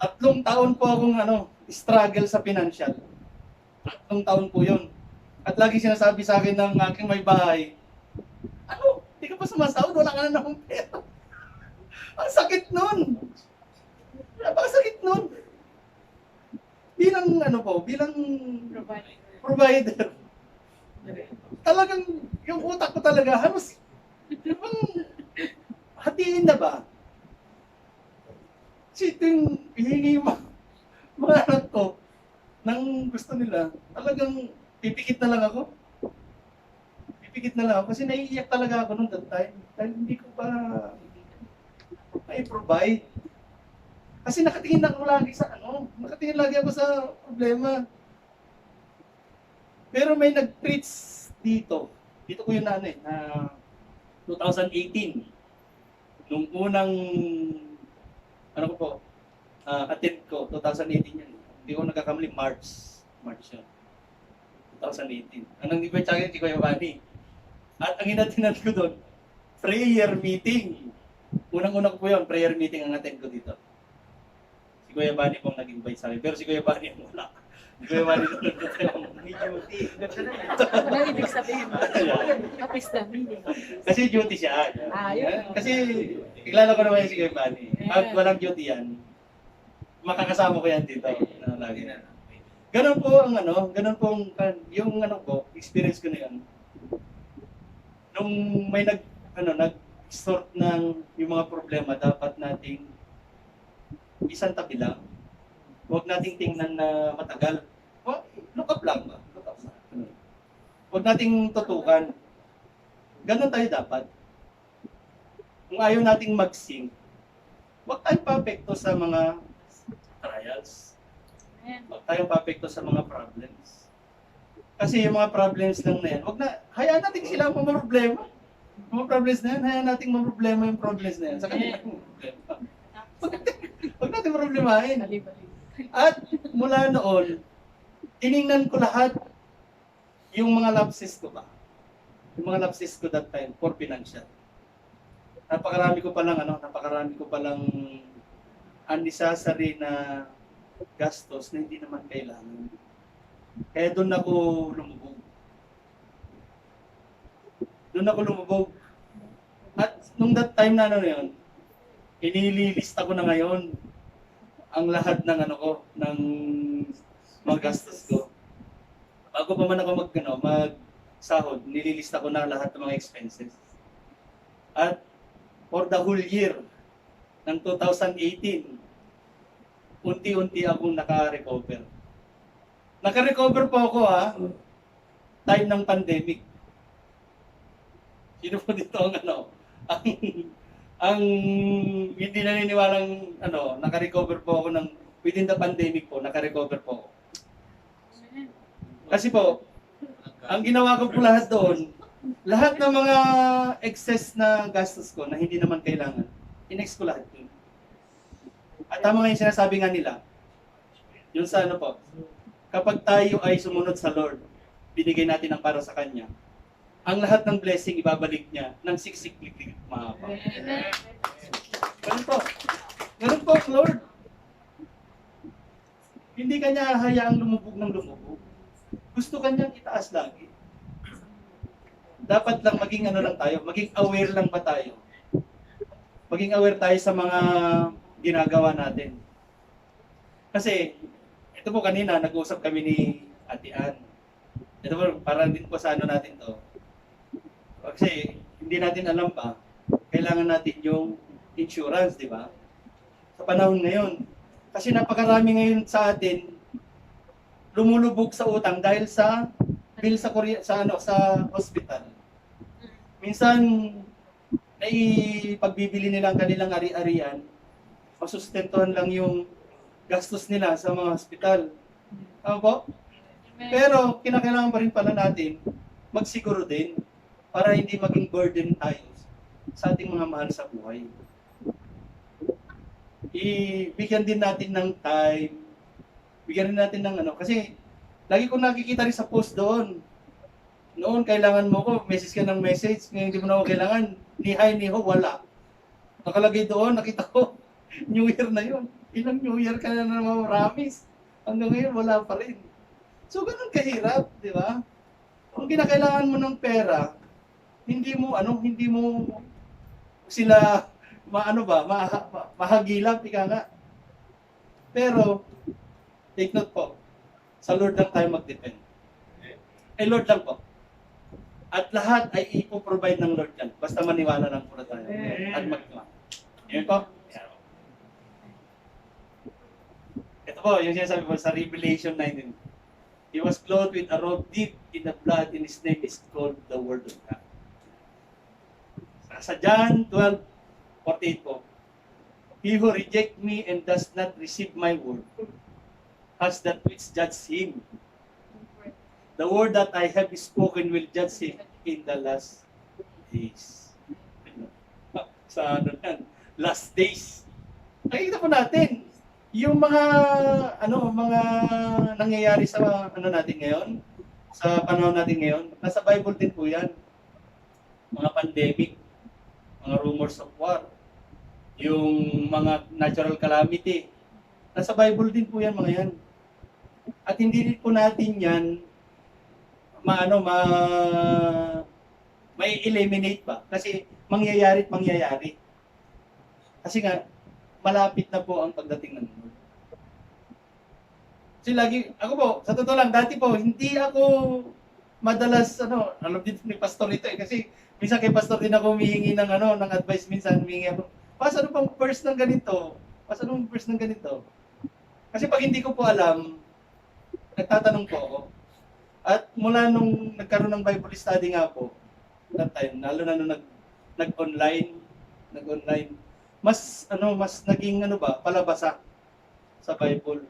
3 taon po akong struggle sa financial. 3 taon po yun. At lagi sinasabi sa akin ng aking may bahay, hindi ka pa sumasahod, wala ka na namang pera. Ang sakit nun. Napakasakit nun. Bilang Provide. provider. Talagang, yung utak ko talaga, halos, bang, hatiin na ba? Kasi ito yung hihingi yung mga anak ko ng gusto nila. Talagang pipikit na lang ako. Pipikit na lang ako kasi naiiyak talaga ako nung that time. Dahil hindi ko pa mai-provide. Kasi nakatingin ako lagi sa nakatingin lagi ako sa problema. Pero may nag-preach dito. Dito ko yun na 2018. Nung unang attend ko, 2018 yan. Hindi ko nagkakamali, March yun. 2018. Ang nag-invite sa akin, si Kuya Bani. At ang inatinan ko doon, prayer meeting. Unang-una ko po yun, prayer meeting ang attend ko dito. Si Kuya Bani po ang nag-invite sa akin. Pero si Kuya Bani ang wala. Si Kuya Bani doon Ano ibig sabihin mo? Kapis na meaning. kasi duty siya. Yun. Kasi, kilala ko naman yung si Kuya Bani. Pag walang duty yan, makakasama ko yan dito. Lagi na. Ganun po yung experience ko na yun. Nung may nag-sort ng yung mga problema, dapat nating isang tabi lang. Huwag nating tingnan na matagal. Look up lang ba? Look up lang. Huwag nating tutukan. Ganun tayo dapat. Kung ayaw nating mag-sing, huwag tayong papekto sa mga trials. Huwag tayong papekto sa mga problems. Kasi yung mga problems lang na yan, hayaan natin sila ang mga problema. Yung mga problems na yan, hayaan natin mga problema yung problems na yan. Sa kanila yung problema. Huwag natin problemahin. At mula noon, tiningnan ko lahat yung mga lapses ko ba. Yung mga lapses ko that time for financial. Napakarami ko palang unnecessary na gastos na hindi naman kailangan. Kaya doon ako lumubog. Doon ako lumubog. At nung that time na ano na yun, inililista ko na ngayon ang lahat ng ano ko, ng mga gastos ko. Bago pa man ako magsahod, nililista ko na lahat ng mga expenses. At for the whole year ng 2018, unti-unti akong naka-recover. Naka-recover po ako time ng pandemic. Sino po dito ang ang hindi naniniwalang naka-recover po ako ng within the pandemic po, naka-recover po ako. Kasi po, ang ginawa ko po lahat doon, lahat ng mga excess na gastos ko na hindi naman kailangan, inex ko lahat yun. At tama nga yung sinasabi nga nila, yun sa po, kapag tayo ay sumunod sa Lord, binigay natin ang para sa Kanya, ang lahat ng blessing ibabalik niya ng siksik-liklik mahaba. Ganun po. Ganun po, Lord. Hindi Kanya hayaang lumubog ng lumubog. Gusto Kanyang itaas lagi. Dapat lang maging lang tayo, maging aware lang ba tayo? Maging aware tayo sa mga ginagawa natin. Kasi, ito po kanina, nag-uusap kami ni Ate Ann. Ito po, parang din po sa natin to. Kasi, hindi natin alam pa, kailangan natin yung insurance, di ba? Sa panahon ngayon. Kasi napakarami ngayon sa atin, lumulubog sa utang dahil sa bill sa hospital. Minsan ay pagbibili nila ang kanilang ari-arian, masustentuhan lang yung gastos nila sa mga hospital. Tama po? Pero kinakailangan pa rin pala natin magsiguro din para hindi maging burden tayo sa ating mga mahal sa buhay. Ibigyan din natin ng time, bigyan rin natin ng kasi lagi ko nakikita rin sa post doon. Noon, kailangan mo ko, message ka ng message, ngayon hindi mo na ako kailangan, ni hi, ni ho, wala. Nakalagay doon, nakita ko, New Year na yun. Ilang New Year ka na naman maramis. Hanggang ngayon, wala pa rin. So, ganun kahirap, di ba? Kung kinakailangan mo ng pera, hindi mo sila, mahagilap, ika nga. Pero, take note po, sa Lord lang tayo mag-depend. Lord lang po. At lahat ay ipoprovide ng Lord yan. Basta maniwala lang po na tayo. At magtiwala. Yan po. Ito po, yung sinasabi po sa Revelation 19. He was clothed with a robe deep in the blood, and His name is called the Word of God. Sa John 12:48 po, He who rejects me and does not receive my word has that which judges him. The word that I have spoken will judge him in the last days. Sa last days. Nakikita po natin yung mga nangyayari sa natin ngayon, sa panahon natin ngayon. Nasa Bible din po 'yan. Mga pandemic, mga rumors of war, yung mga natural calamity. Nasa Bible din po 'yan mga 'yan. At hindi din po natin 'yan may eliminate ba? Kasi mangyayari. Kasi nga, malapit na po ang pagdating ng Lord. Kasi ako po, sa totoo lang, dati po, hindi ako madalas, alam din ni Pastor ito kasi minsan kay Pastor din ako humihingi ng advice minsan, humihingi ako, paano pang verse ng ganito? Paano verse ng ganito? Kasi pag hindi ko po alam, nagtatanong po ako. At mula nung nagkaroon ng Bible study nga po, that time, lalo na nung nag-online, mas naging palabasa sa Bible.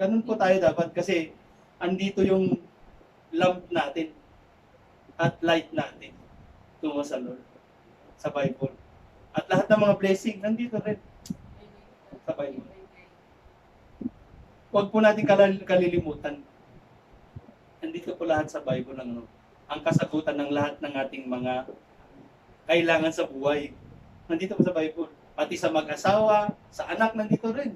Ganun po tayo dapat kasi andito yung lamp natin at light natin tungo sa Lord, sa Bible. At lahat ng mga blessing nandito rin sa Bible. Huwag po natin kalilimutan. Nandito po lahat sa Bible ang kasagutan ng lahat ng ating mga kailangan sa buhay. Nandito po sa Bible. pati sa mag-asawa, sa anak, nandito rin.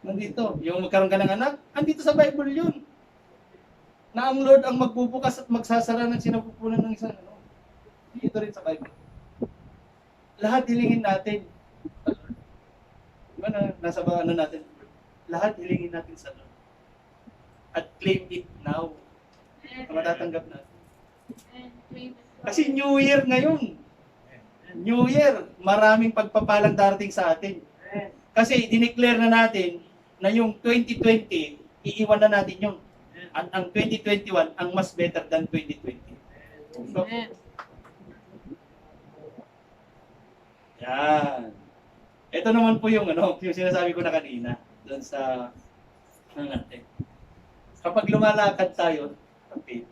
Nandito. Yung magkaroon ka ng anak, andito sa Bible yun. Na ang Lord ang magbubukas at magsasara ng sinapupunan ng isang ano. Dito rin sa Bible. Lahat hilingin natin. Diba na, nasa ano natin? Lahat hilingin natin sa Lord. At claim it now. Na matatanggap natin. Kasi New Year ngayon. New Year, maraming pagpapalang darating sa atin. Kasi dineclare na natin na yung 2020, iiwan na natin yun. At ang 2021, ang mas better than 2020. So, yan. Ito naman po yung yung sinasabi ko na kanina doon sa natin. Kapag lumalakad tayo, okay,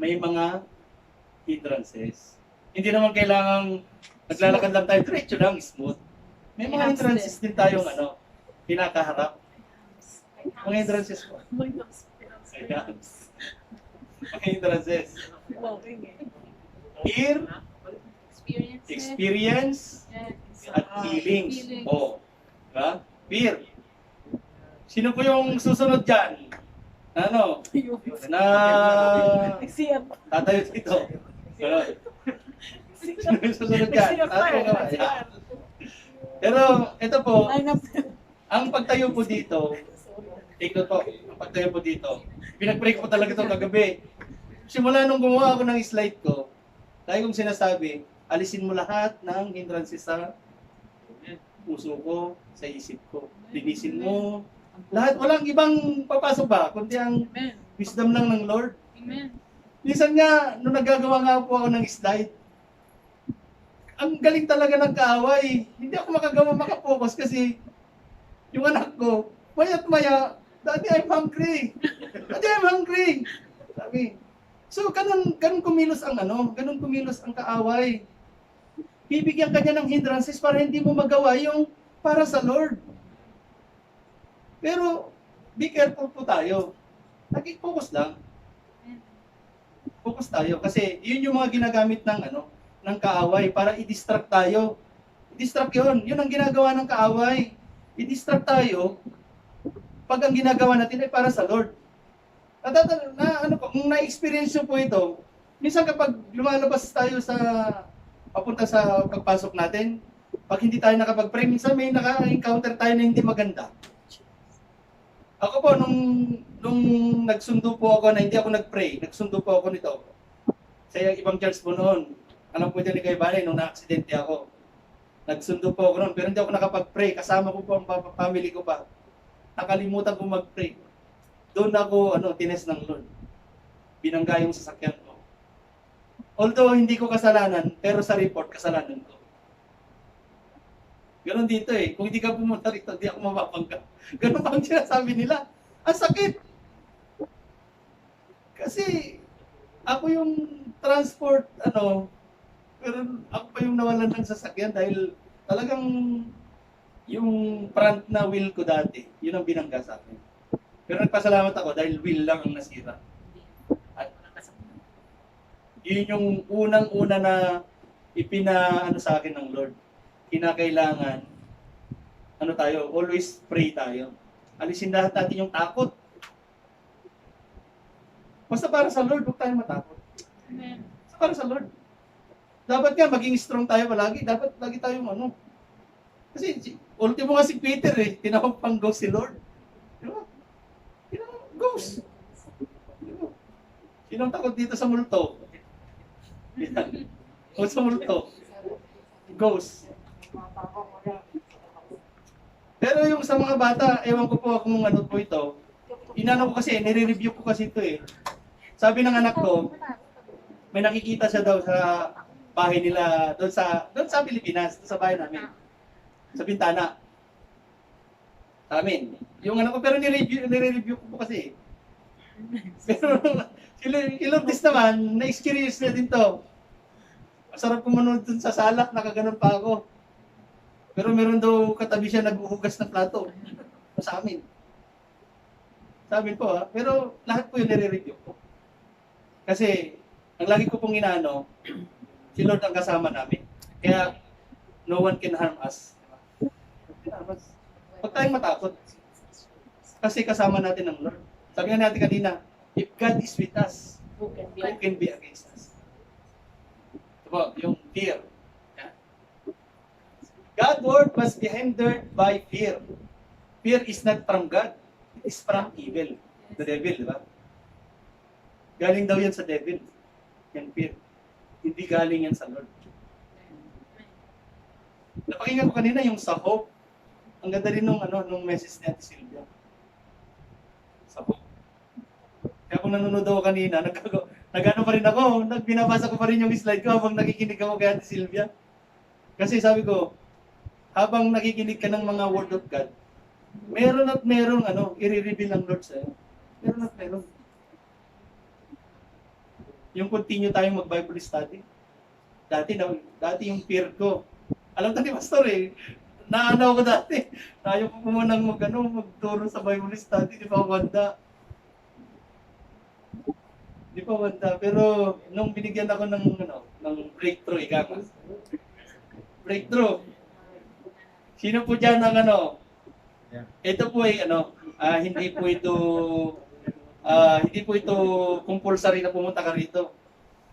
may mga hindrances. Hindi naman kailangang naglalakad lang tayo, diretso lang, smooth. May mga hindrances din tayong pinakaharap. Mga hindrances po. Ayan. Mga hindrances. Fear, experience, at feelings. Oh, diba? Fear. Sino po yung susunod dyan? Ano? Na tatayo dito. Ano? Sino yung susunod dyan? Tato ka ba? Ayan. Pero ito po, ang pagtayo po dito, ikot po, ang pagtayo po dito, pinag-pray ko talaga ito kagabi. Simula nung gumawa ako ng slide ko, dahil kong sinasabi, alisin mo lahat ng hindrances sa puso ko, sa isip ko. Linisin mo. Lahat, walang ibang papasok ba, kundi ang wisdom lang ng Lord. Minsan nga, nung nagagawa nga po ako ng slide, ang galing talaga ng kaaway. Hindi ako makapokus kasi yung anak ko, maya't maya, Daddy, I'm hungry. Daddy, I'm hungry. Sabi. So, ganun kumilos ang ganun kumilos ang kaaway. Bibigyan ka niya ng hindrances para hindi mo magawa yung para sa Lord. Pero, be careful po tayo. Lagi focus lang. Focus tayo. Kasi, yun yung mga ginagamit ng kaaway para i-distract tayo. I-distract yun. Yun ang ginagawa ng kaaway. I-distract tayo pag ang ginagawa natin ay para sa Lord. Kung na-experience nyo po ito, minsan kapag lumalabas tayo papunta sa pagpasok natin, pag hindi tayo nakapag-pray, minsan may naka-encounter tayo na hindi maganda. Ako po, nung nagsundo po ako na hindi ako nag-pray, nagsundo po ako nito. Sa ibang church po noon, alam po dyan ni Kay Banay, nung na-aksidente ako. Nagsundo po ako noon, pero hindi ako nakapag-pray. Kasama ko po ang family ko pa. Nakalimutan ko mag-pray. Doon ako, tines ng Lord. Binangga yung sasakyan ko. Although hindi ko kasalanan, pero sa report, kasalanan ko. Ganon dito eh. Kung hindi ka pumunta rito, hindi ako mapapangga. Ganon pa ang sinasabi nila. Ang sakit! Kasi, ako yung transport, pero ako pa yung nawalan ng sasakyan dahil talagang yung front na wheel ko dati, yun ang binangga sa akin. Pero nagpasalamat ako dahil wheel lang ang nasira. At yun yung unang-una na sa akin ng Lord. Kinakailangan, always pray tayo. Alisin lahat natin yung takot. Basta para sa Lord, huwag tayo matakot. Basta para sa Lord. Dapat nga maging strong tayo palagi. Dapat lagi tayong Kasi ultimo nga si Peter tinawag pang ghost si Lord. Di ba? Ghost. Sinong takot dito sa multo? O sa multo? Ghost. Pero yung sa mga bata, ewan ko po kung po ito. Ko kasi, nire-review ko kasi ito Sabi ng anak ko, may nakikita siya daw sa bahay nila, doon sa Pilipinas, doon sa bahay namin. Sa bintana. Sa amin. Yung anak ko, pero nire-review ko po kasi. Pero, si Lourdes naman, na-experience na din to. Masarap kumunod dun sa sala, nakaganon pa ako. Pero meron daw katabi siya naghuhugas ng plato. Sa amin. Sa amin po Pero lahat po yung nire-review ko. Kasi, ang lagi ko pong si Lord ang kasama namin. Kaya, no one can harm us. No one can harm us. Huwag tayong matakot. Kasi kasama natin ang Lord. Sabi nga natin kanina, if God is with us, Who can be who can be against us? Diba? Yung fear. Yan. God's word must be hindered by fear. Fear is not from God. It is from evil. The devil, di ba? Galing daw yan sa devil. Yan fear. Hindi galing yan sa Lord. Napakinggan ko kanina yung sa hope. Ang ganda rin nung message ni Ate Sylvia. Sa hope. Kaya kung nanonood ako kanina, nag-ano pa rin ako, binabasa ko pa rin yung slide ko habang nakikinig ako kay Ate Sylvia. Kasi sabi ko, habang nakikinig ka ng mga word of God, meron at merong i-reveal ng Lord sa'yo. Meron at meron. Yung continue tayong mag-Bible study. Dati yung fear ko. Alam ni Pastor naano ako dati. Ayaw ko munang magturo sa Bible study. Di pa ako handa. Pero nung binigyan ako ng breakthrough, breakthrough. Sino po dyan ang Ito po ay hindi po ito compulsory na pumunta ka rito.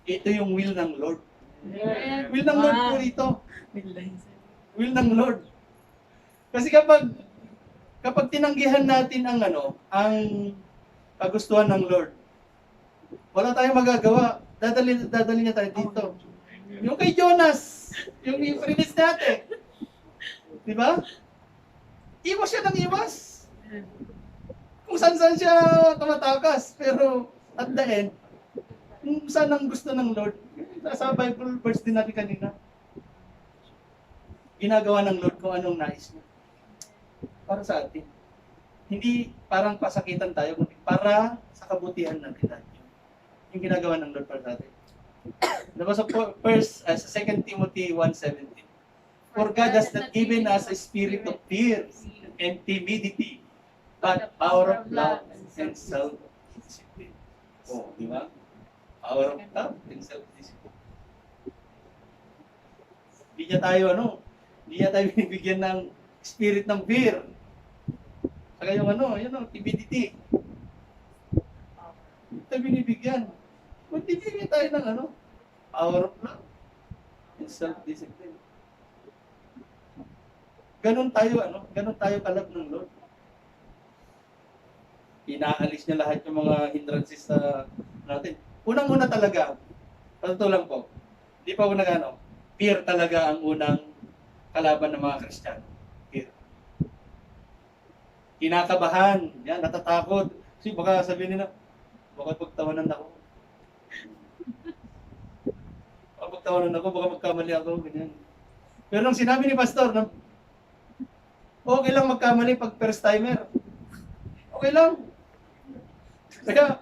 Ito yung will ng Lord. Will ng Lord po ito. Will ng Lord. Kasi kapag tinanggihan natin ang kagustuhan ng Lord, wala tayong magagawa. Dadali niya tayo dito. Yung kay Jonas, yung i-release natin. Di ba? Iwas siya ng iwas. Kung saan siya tumatakas. Pero at the end, kung saan ang gusto ng Lord, sa Bible verse din natin kanina, ginagawa ng Lord kung anong nais niya. Para sa atin. Hindi parang pasakitan tayo, kundi para sa kabutihan natin tayo. Yung ginagawa ng Lord para sa atin. Diba sa 2 Timothy 1:17? For God has not given us a spirit of fear and timidity, but power of love and self-discipline. Oh, di ba? Power of love and self-discipline. Hindi niya tayo binibigyan ng spirit ng fear. Saka yung timidity. Hindi tayo binibigyan. Magbibigyan tayo ng power of love and self-discipline. Ganun tayo kalab ng Lord. Inaalis niya lahat yung mga hindrances sa natin. Unang-una talaga, totoo lang po, hindi pa ako fear talaga ang unang kalaban ng mga Kristiyano. Fear. Kinakabahan, yan, natatakot. Kasi baka sabihin nila, baka pagtawanan ako. Baka magkamali ako, ganyan. Pero nung sinabi ni Pastor, okay lang magkamali pag first timer. Okay lang. Kaya,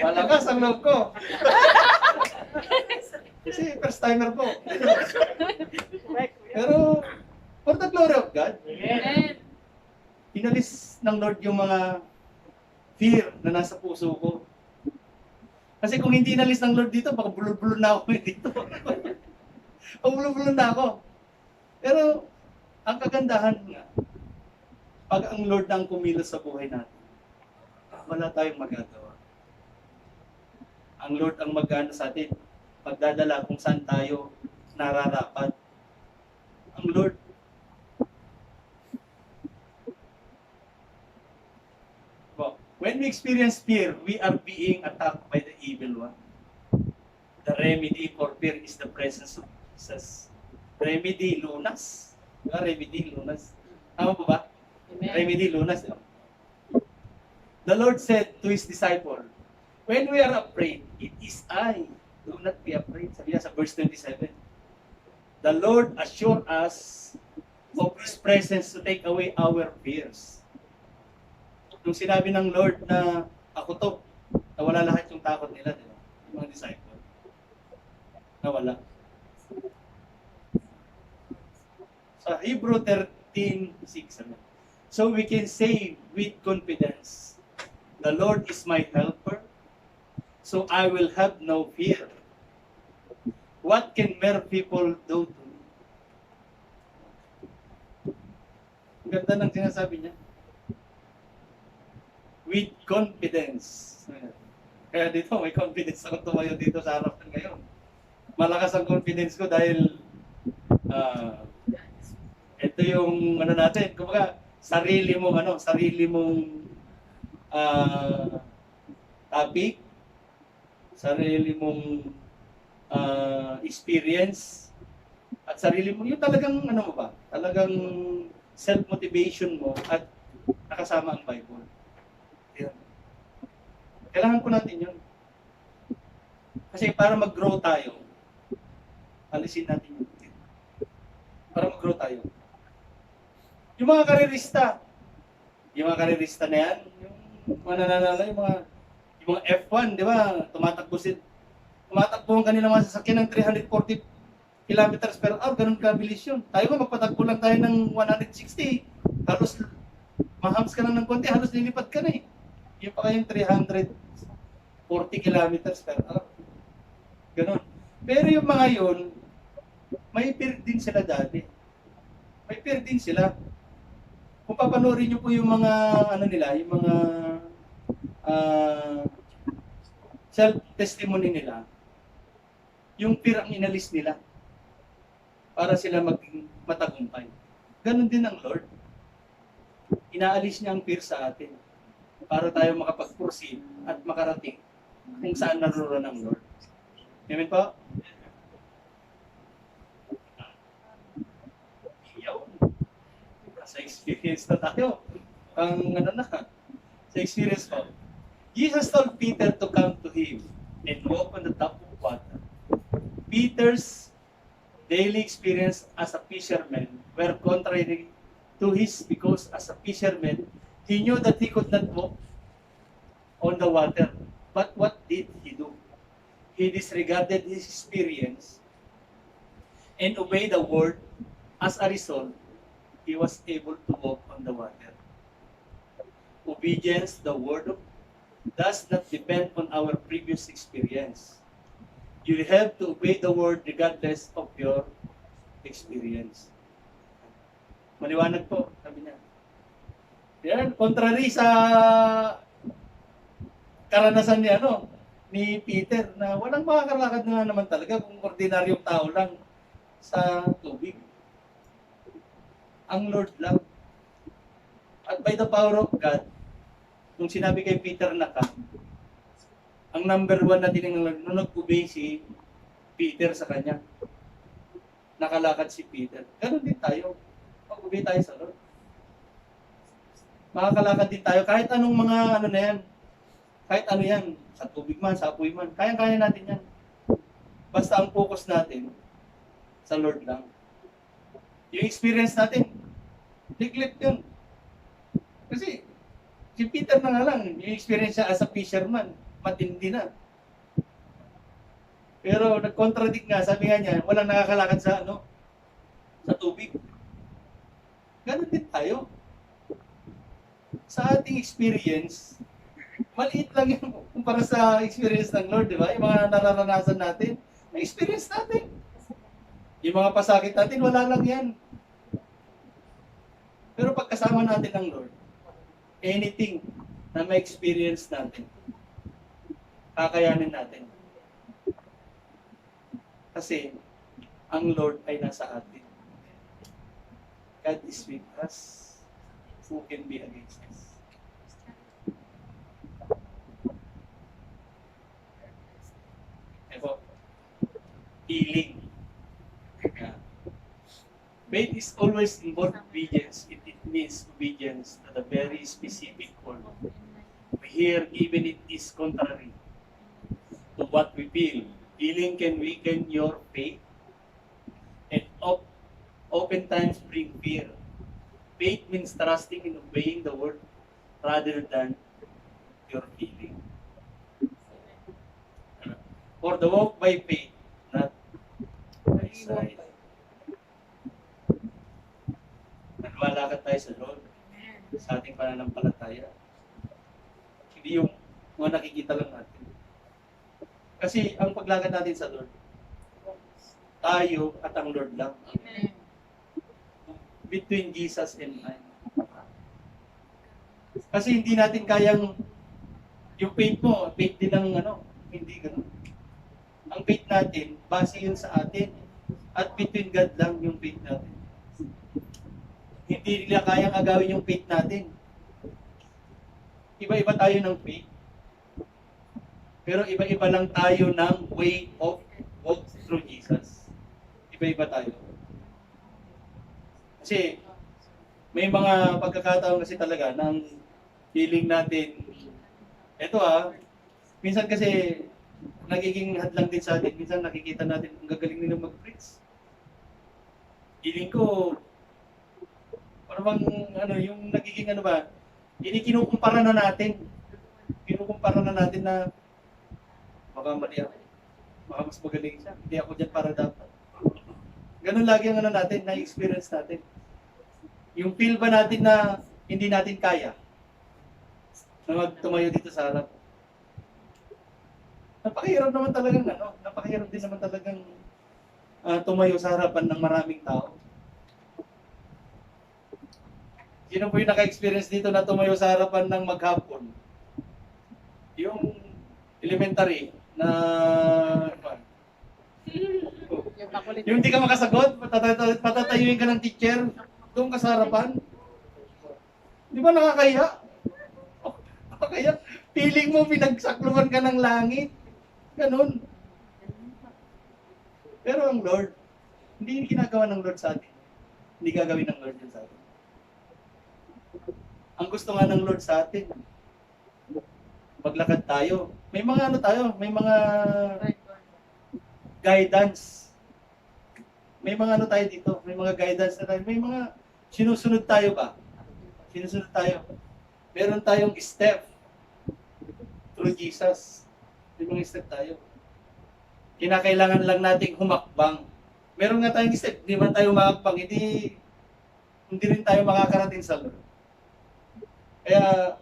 malakas ang loob ko. Kasi first timer po. Pero, for the glory of God, inalis ng Lord yung mga fear na nasa puso ko. Kasi kung hindi inalis ng Lord dito, baka bulol-bulol na ako dito. Bulol-bulol na ako. Pero, ang kagandahan nga, pag ang Lord ang kumilos sa buhay natin, wala tayong magagawa. Ang Lord ang mag-ano sa atin, pagdadala kung saan tayo nararapat. Ang Lord. Well, when we experience fear, we are being attacked by the evil one. The remedy for fear is the presence of Jesus. Remedy, lunas. Remedy, lunas. Tama po ba? Amen. Remedy, lunas. The Lord said to His disciple, when we are afraid, it is I. Do not be afraid. Sabi niya sa verse 27. The Lord assured us of His presence to take away our fears. Nung sinabi ng Lord na ako to, nawala lahat yung takot nila, di ba? Yung mga disciple. Nawala. Sa Hebrew 13:6, so we can say with confidence, the Lord is my helper, so I will have no fear. What can mere people do to me? Ang ganda ng sinasabi niya. With confidence. Kaya dito, may confidence ako tumayo dito sa harapan ngayon. Malakas ang confidence ko dahil ito yung ano natin, kumbaga sarili mong topic, sarili mong experience, at sarili mo, yung talagang ano mo ba, talagang self-motivation mo at nakasama ang Bible. Yan. Kailangan ko natin yun. Kasi para mag-grow tayo, alisin natin yun. Para mag-grow tayo. Yung mga karerista na yan, yung mga nananala, yung mga F1, di ba? Tumatakbo ang kanilang mga sasakyan ng 340 kilometers per hour, ganun kabilis yun. Tayo ba, magpatakbo lang tayo ng 160, halos mahams ka lang ng konti, halos lilipad ka na eh. Yung pa kayong 340 kilometers per hour. Ganun. Pero yung mga yun, may period din sila dati. May period din sila. Kung papanoorin nyo po yung mga, yung mga self-testimony nila, yung fear ang inalis nila para sila maging matagumpay. Ganon din ang Lord. Inaalis niya ang fear sa atin para tayo makapag-proceed at makarating kung saan naroon ang Lord. Amen po? Sa experience na tayo. Sa experience po. Jesus told Peter to come to him and walk on the top of water. Peter's daily experience as a fisherman were contrary to his because as a fisherman, he knew that he could not walk on the water. But what did he do? He disregarded his experience and obeyed the word. As a result, he was able to walk on the water. Obedience, the word of, does not depend on our previous experience. You have to obey the word regardless of your experience. Maliwanag po, sabi niya. Yan, contrary sa karanasan ni Peter na walang makakalakad na naman talaga kung ordinaryong tao lang sa tubig. Ang Lord lang. At by the power of God, nung sinabi kay Peter na ang number one na tinignan nung nag-obey si Peter sa kanya. Nakalakad si Peter. Ganon din tayo. Pag-obey tayo sa Lord. Makakalakad din tayo. Kahit anong mga na yan. Kahit ano yan. Sa tubig man, sa apoy man. Kaya-kaya natin yan. Basta ang focus natin sa Lord lang. Yung experience natin, liklip yun. Kasi, si Peter na nga lang, yung experience siya as a fisherman, matindi na. Pero nag-contradict nga, sabi nga niya, walang nakakalakad sa sa tubig. Ganon din tayo. Sa ating experience, maliit lang yung kumpara sa experience ng Lord, di ba? Yung mga nararanasan natin, na experience natin. Yung mga pasakit natin, wala lang yan. Pero pagkasama natin ng Lord, anything na ma-experience natin, kakayanin natin. Kasi, ang Lord ay nasa atin. God is with us. Who can be against us? Ito, healing. Faith is always involved obedience. It means obedience to the very specific word. Here, even it is contrary to what we feel. Healing can weaken your faith and oftentimes bring fear. Faith means trusting in obeying the word rather than your feeling. For the walk by faith, not by sight. Nagwalakad tayo sa Lord sa ating pananampalataya. Hindi yung mga nakikita lang natin. Kasi ang paglakad natin sa Lord, tayo at ang Lord lang. Amen. Between Jesus and I. Kasi hindi natin kayang, yung faith mo, faith din ng hindi ganun. Ang faith natin, base yun sa atin. At between God lang yung faith natin. Hindi nila kayang agawin yung faith natin. Iba-iba tayo ng faith. Pero iba-iba lang tayo ng way of walk through Jesus. Iba-iba tayo. Kasi may mga pagkakataon kasi talaga ng feeling natin, minsan kasi nagiging hadlang din sa atin, minsan nakikita natin ang gagaling nilang mag-preach. Feeling ko, parang yung nagiging kinukumpara na natin. Kinukumpara na natin na baka mali ako. Baka mas magaling siya. Hindi ako dyan para dapat. Ganun lagi ang natin, na-experience natin. Yung feel ba natin na hindi natin kaya na magtumayo dito sa harap. Napakahirap naman talagang napakahirap din naman talagang tumayo sa harapan ng maraming tao. Sino po yung naka-experience dito na tumayo sa harapan ng maghapon? Yung elementary na Yung makulit. yung hindi ka makasagot, patatayuin ka ng teacher, doon ka sa harapan. Di ba nakakahiya? Nakakahiya. Feeling mo pinagsakluban ka ng langit. Ganun. Pero ang Lord, hindi ginagawa ng Lord sa atin. Hindi gagawin ng Lord yun sa atin. Ang gusto nga ng Lord sa atin, maglakad tayo. May mga may mga guidance. May mga tayo dito, may mga guidance na tayo, may mga sinusunod tayo ba? Sinusunod tayo. Meron tayong step through Jesus. May mga step tayo. Kinakailangan lang nating humakbang. Meron nga tayong step, di man tayo humakbang, hindi rin tayo makakarating sa Lord. Kaya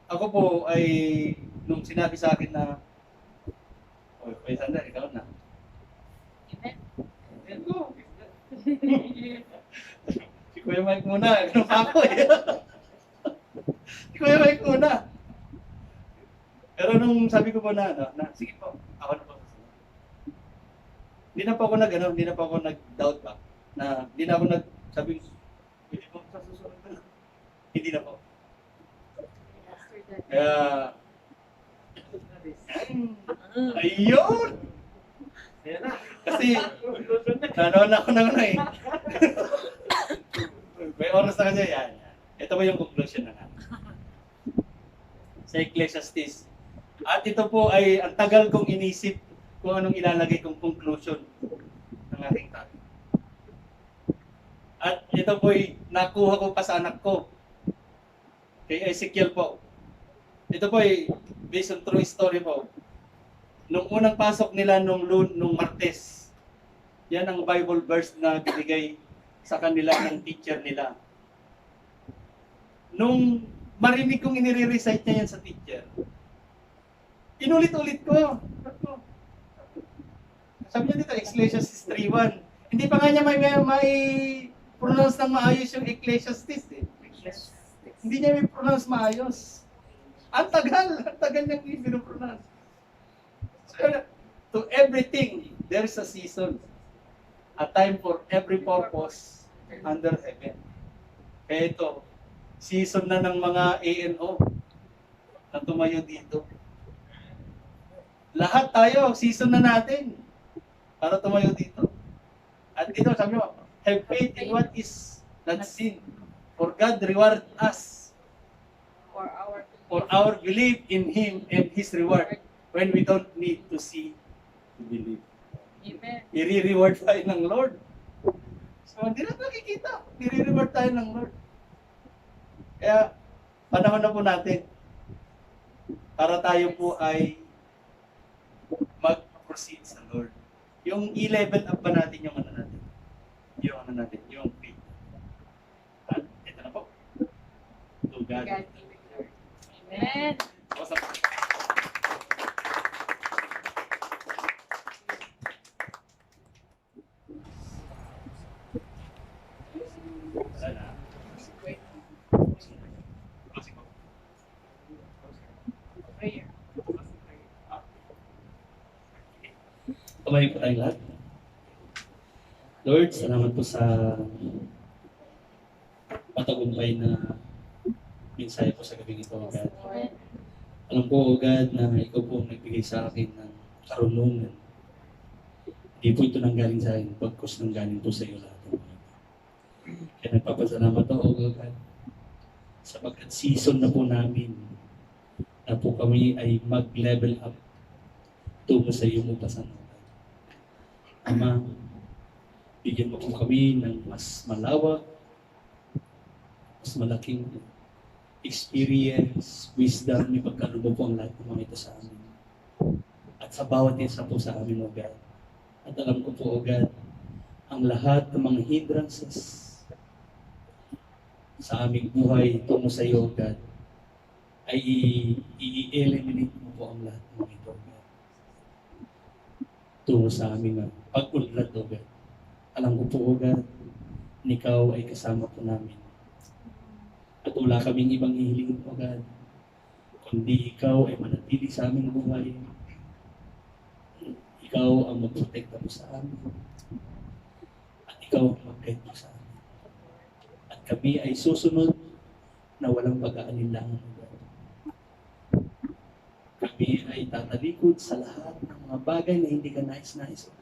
ako po ay nung sinabi sa akin na Sandra, ikaw na. Amen. Go. Si Kuya Mike muna. Ganun pa ako eh. Si Kuya Mike muna. Pero nung sabi ko po sige po, ako na po. Hindi na po ako nag-doubt pa. Hindi na ako sabi, pwede po sa susunod na. Hindi na po. Kaya, ayun! Kasi, nanoon ako eh. May oras na kasi yan. Ito ba yung conclusion na natin? Sa Ecclesiastes. At ito po ay, ang tagal kong inisip kung anong ilalagay kong conclusion ng aking topic. At ito po ay nakuha ko pa sa anak ko. Kay Ezekiel po. Ito po ay based on true story po. Nung unang pasok nila nung Martes, yan ang Bible verse na binigay sa kanila ng teacher nila. Nung marinig kong inire-recite niya yan sa teacher, inulit-ulit ko. Sabi niya dito, Ecclesiastes 3:1. Hindi pa nga niya may pronounce ng maayos yung Ecclesiastes eh. Hindi niya may pronounce maayos. Ang tagal niyang i-pronounce. So, to everything, there's a season. A time for every purpose under heaven. Kaya ito, season na ng mga A&O na tumayo dito. Lahat tayo, season na natin para tumayo dito. At ito, sabi mo, have faith in what is not seen. For God reward us for our belief in Him and His reward when we don't need to see to believe. Amen. I-reward tayo ng Lord. So, hindi na nakikita. I-reward tayo ng Lord. Kaya, panahon na po natin para tayo po ay mag-proceed sa Lord. Yung i-level up pa natin yung yung faith. At ito na po. To God. Amen. Awesome. Wala na. Closing po. Kamay po tayong lahat. Lord, salamat po sa matagumpay na mensahe po sa gabing ito, O God. Alam ko, O God, na ikaw po ang nagbigay sa akin ng karunungan. Hindi po ito nanggaling sa akin, pagkos nanggaling po sa iyo lahat. O God. Kaya nagpapasalamat ako, O God, sapagkat season na po namin na po kami ay mag-level up tungo sa iyo mo pasan, O God. Ama, bigyan mo po kami ng mas malawak, mas malaking experience, wisdom, may pagkalubo po ang lahat ng mga ito sa amin. At sa bawat isa po sa amin, O God. At alam ko po, O God, ang lahat ng mga hindrances sa aming buhay tungo sa iyo, O God, ay i-eliminate mo po ang lahat ng mga ito, O God. Tungo sa aming pag-ulad, O God. Alam ko po, O God, ikaw ay kasama po namin. At wala kaming ibang hihilingin, O God, kundi ikaw ay manatili sa aming buhay. Ikaw ang magprotekta po sa amin. At ikaw ang mag-guide po sa amin. At kami ay susunod na walang pag-aalinlangan, O God. Kami ay tatalikod sa lahat ng mga bagay na hindi ka nais-nais, O God,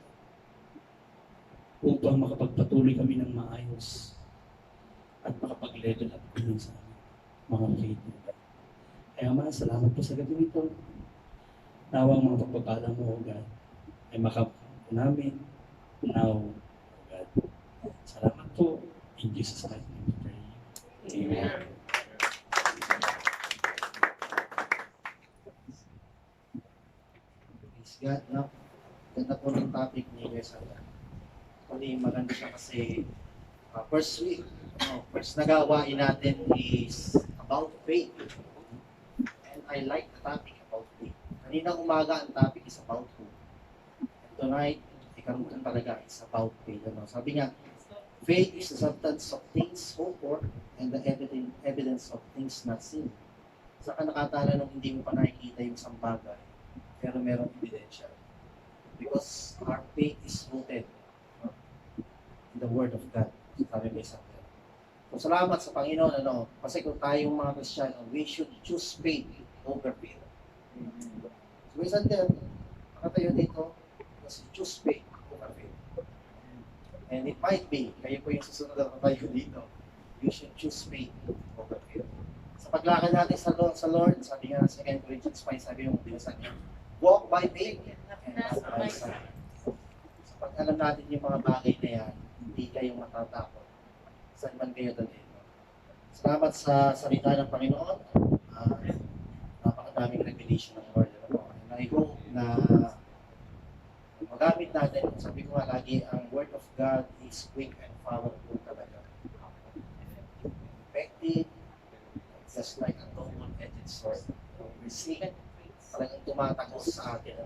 upang makapagpatuloy kami ng maayos at makapag-level up kami sa mga faith. Kaya Ma, salamat po sa gabi ito. Nawang mga pagpapala mo, O God, ay makapunta namin now, O God. Salamat po. In Jesus' mighty name we pray. Amen. Praise God, no? Ganda po ng topic ni Wes. Actually, maganda siya kasi first week, first nagawain natin is about faith. And I like the topic about faith. Kaninang umaga ang topic is about hope. And tonight, ikarutan talaga is about faith. Ano? Sabi nga, faith is the substance of things hoped for and the evidence of things not seen. Sa kanakatala nung hindi mo pa nakikita yung isang bagay, pero merong ebidensya. Because our faith is rooted in the Word of God. Sabi may sabi. So, salamat sa Panginoon, ano, kasi kung tayong mga Kristiyano, we should choose faith over fear. So, minsan din, nakatayo dito, kasi choose faith over fear. And it might be, kayo po yung susunod na tayo dito, you should choose faith over fear. Sa paglakad natin sa Lord, sabi nga sa 2 Corinthians 5, sabi yung binasan niya, walk by faith and not by sight. So, pag alam natin yung mga bagay na yan, hindi kayo matatakot. Saan man kayo dalhin. Salamat sa salita ng Panginoon. Napakadaming revelation ng Lord. And I hope na magamit natin. Sabi ko nga lagi, ang Word of God is quick and powerful talaga. Effective, just like a double-edged sword. We see, talagang tumatagos sa atin.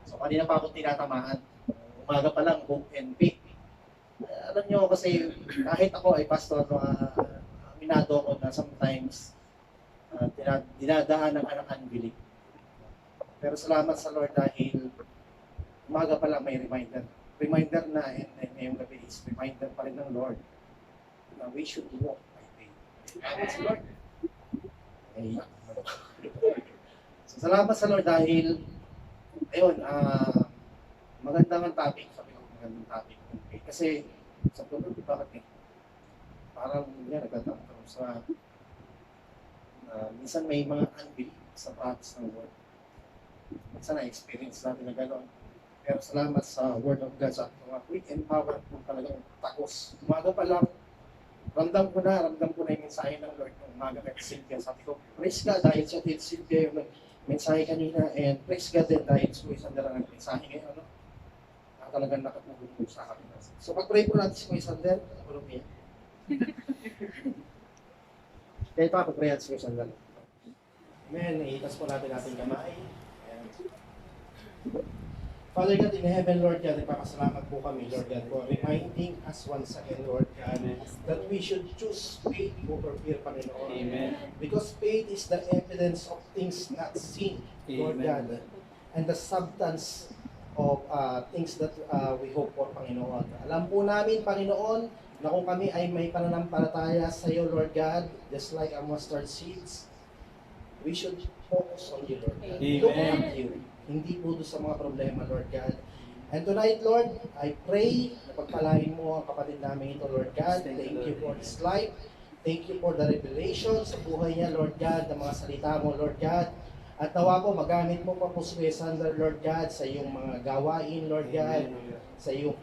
So kanina pa akong tinatamaan. Umaga pa lang, hope and faith. Alam nyo kasi kahit ako ay pastor, minado ko na sometimes dinadaan ng unbelief. Pero salamat sa Lord dahil umaga pa lang may reminder. Reminder na ngayong gabi is reminder pa rin ng Lord na we should walk by faith. Salamat sa Lord. So, salamat sa Lord dahil ayun, magandang topic. Sabi ko, magandang topic. Kasi, sa problema, bakit parang yan, nagtatanong sa minsan may mga unbelief sa practice ng word. Minsan na-experience natin na gano'n. Pero salamat sa Word of God sa mga quick and powerful talagang takos. Umaga pa lang, ramdam ko na yung mensahe ng Lord ng umaga kay Cynthia. Sabi ko, praise God dahil sa Cynthia yung mensahe kanina and praise God din dahil sa isang dalang ng mensahe ngayon. Ano? Talagang nakatulong po sa akin. So pag-pray po natin si Kuya Sandel, tulong niya. Kaya pa, pag-pray natin si Kuya Sandel. Amen. Iitas po natin ating kamay. Ayan. Father God in heaven, Lord God, nagpapasalamat po kami, Lord God, for reminding us once again, Lord God, that we should choose faith over fear, Panginoon. Amen. Because faith is the evidence of things not seen, Lord God, and the substance of things that we hope for, Panginoon. Alam po namin, Panginoon, na kung kami ay may pananampalataya sa iyo, Lord God, just like a mustard seeds, we should focus on you, Lord God. Amen. Look at you. Hindi po doon sa mga problema, Lord God. And tonight, Lord, I pray na pagpalain mo ang kapatid namin ito, Lord God. Thank you for his life. Thank you for the revelation sa buhay niya, Lord God, ng mga salita mo, Lord God. At nawa po, magamit mo pa po si Kuya Sander, Lord God, sa iyong mga gawain, Lord God, sa iyong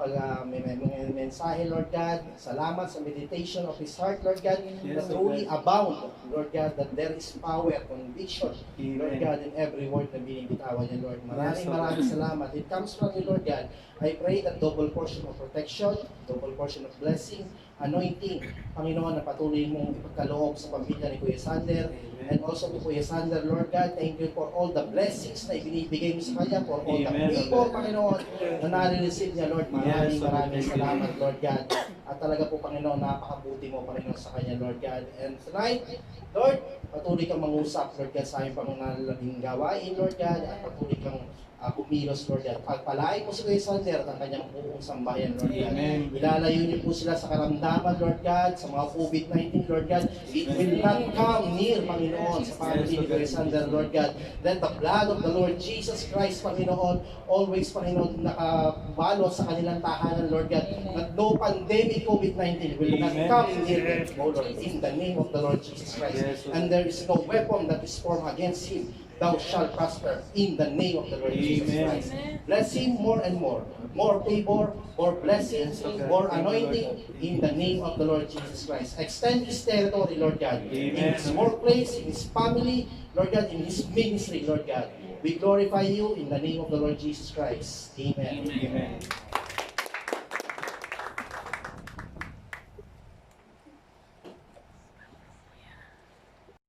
mensahe, Lord God. Salamat sa meditation of his heart, Lord God, na truly abound, Lord God, that there is power, conviction, Lord God, in every word na binibitawan niya, Lord. Maraming salamat. It comes from you, Lord God. I pray that double portion of protection, double portion of blessing, anointing, Panginoon, na patuloy mong ipagkaloob sa pamilya ni Kuya Sander, and also to Kuya Sander, Lord God, thank you for all the blessings na ibinibigay mo sa kanya, for all the favor, Panginoon, na nare-receive niya, Lord. Maraming salamat, Lord God. At talaga po, Panginoon, napakabuti mo, Panginoon, sa kanya, Lord God. And tonight, Lord, patuloy kang mangusap, Lord God, sa aming pangunalabing gawain, Lord God, at patuloy kang kumilos, Lord God. Pagpalain mo si Kuya Sander at ang kanyang buong sambayan, Lord God. Amen. Ilalayo niyo po sila sa karamdaman, Lord God, sa mga COVID-19, Lord God. It will not come near, Panginoon, sa family ni Kuya Sander, Lord God. Let the blood of the Lord Jesus Christ, Panginoon, always, Panginoon, nakabalo sa kanilang tahanan, Lord God. That no pandemic COVID-19 will not Amen. come near them, O Lord, in the name of the Lord Jesus Christ. Yes, Lord. And there is no weapon that is formed against him. Thou shalt prosper in the name of the Lord Jesus Amen. Christ. Bless him more and more. More favor, more blessings, more anointing in the name of the Lord Jesus Christ. Extend his territory, Lord God, in Amen. his workplace, in his family, Lord God, in his ministry, Lord God. We glorify you in the name of the Lord Jesus Christ. Amen. Amen.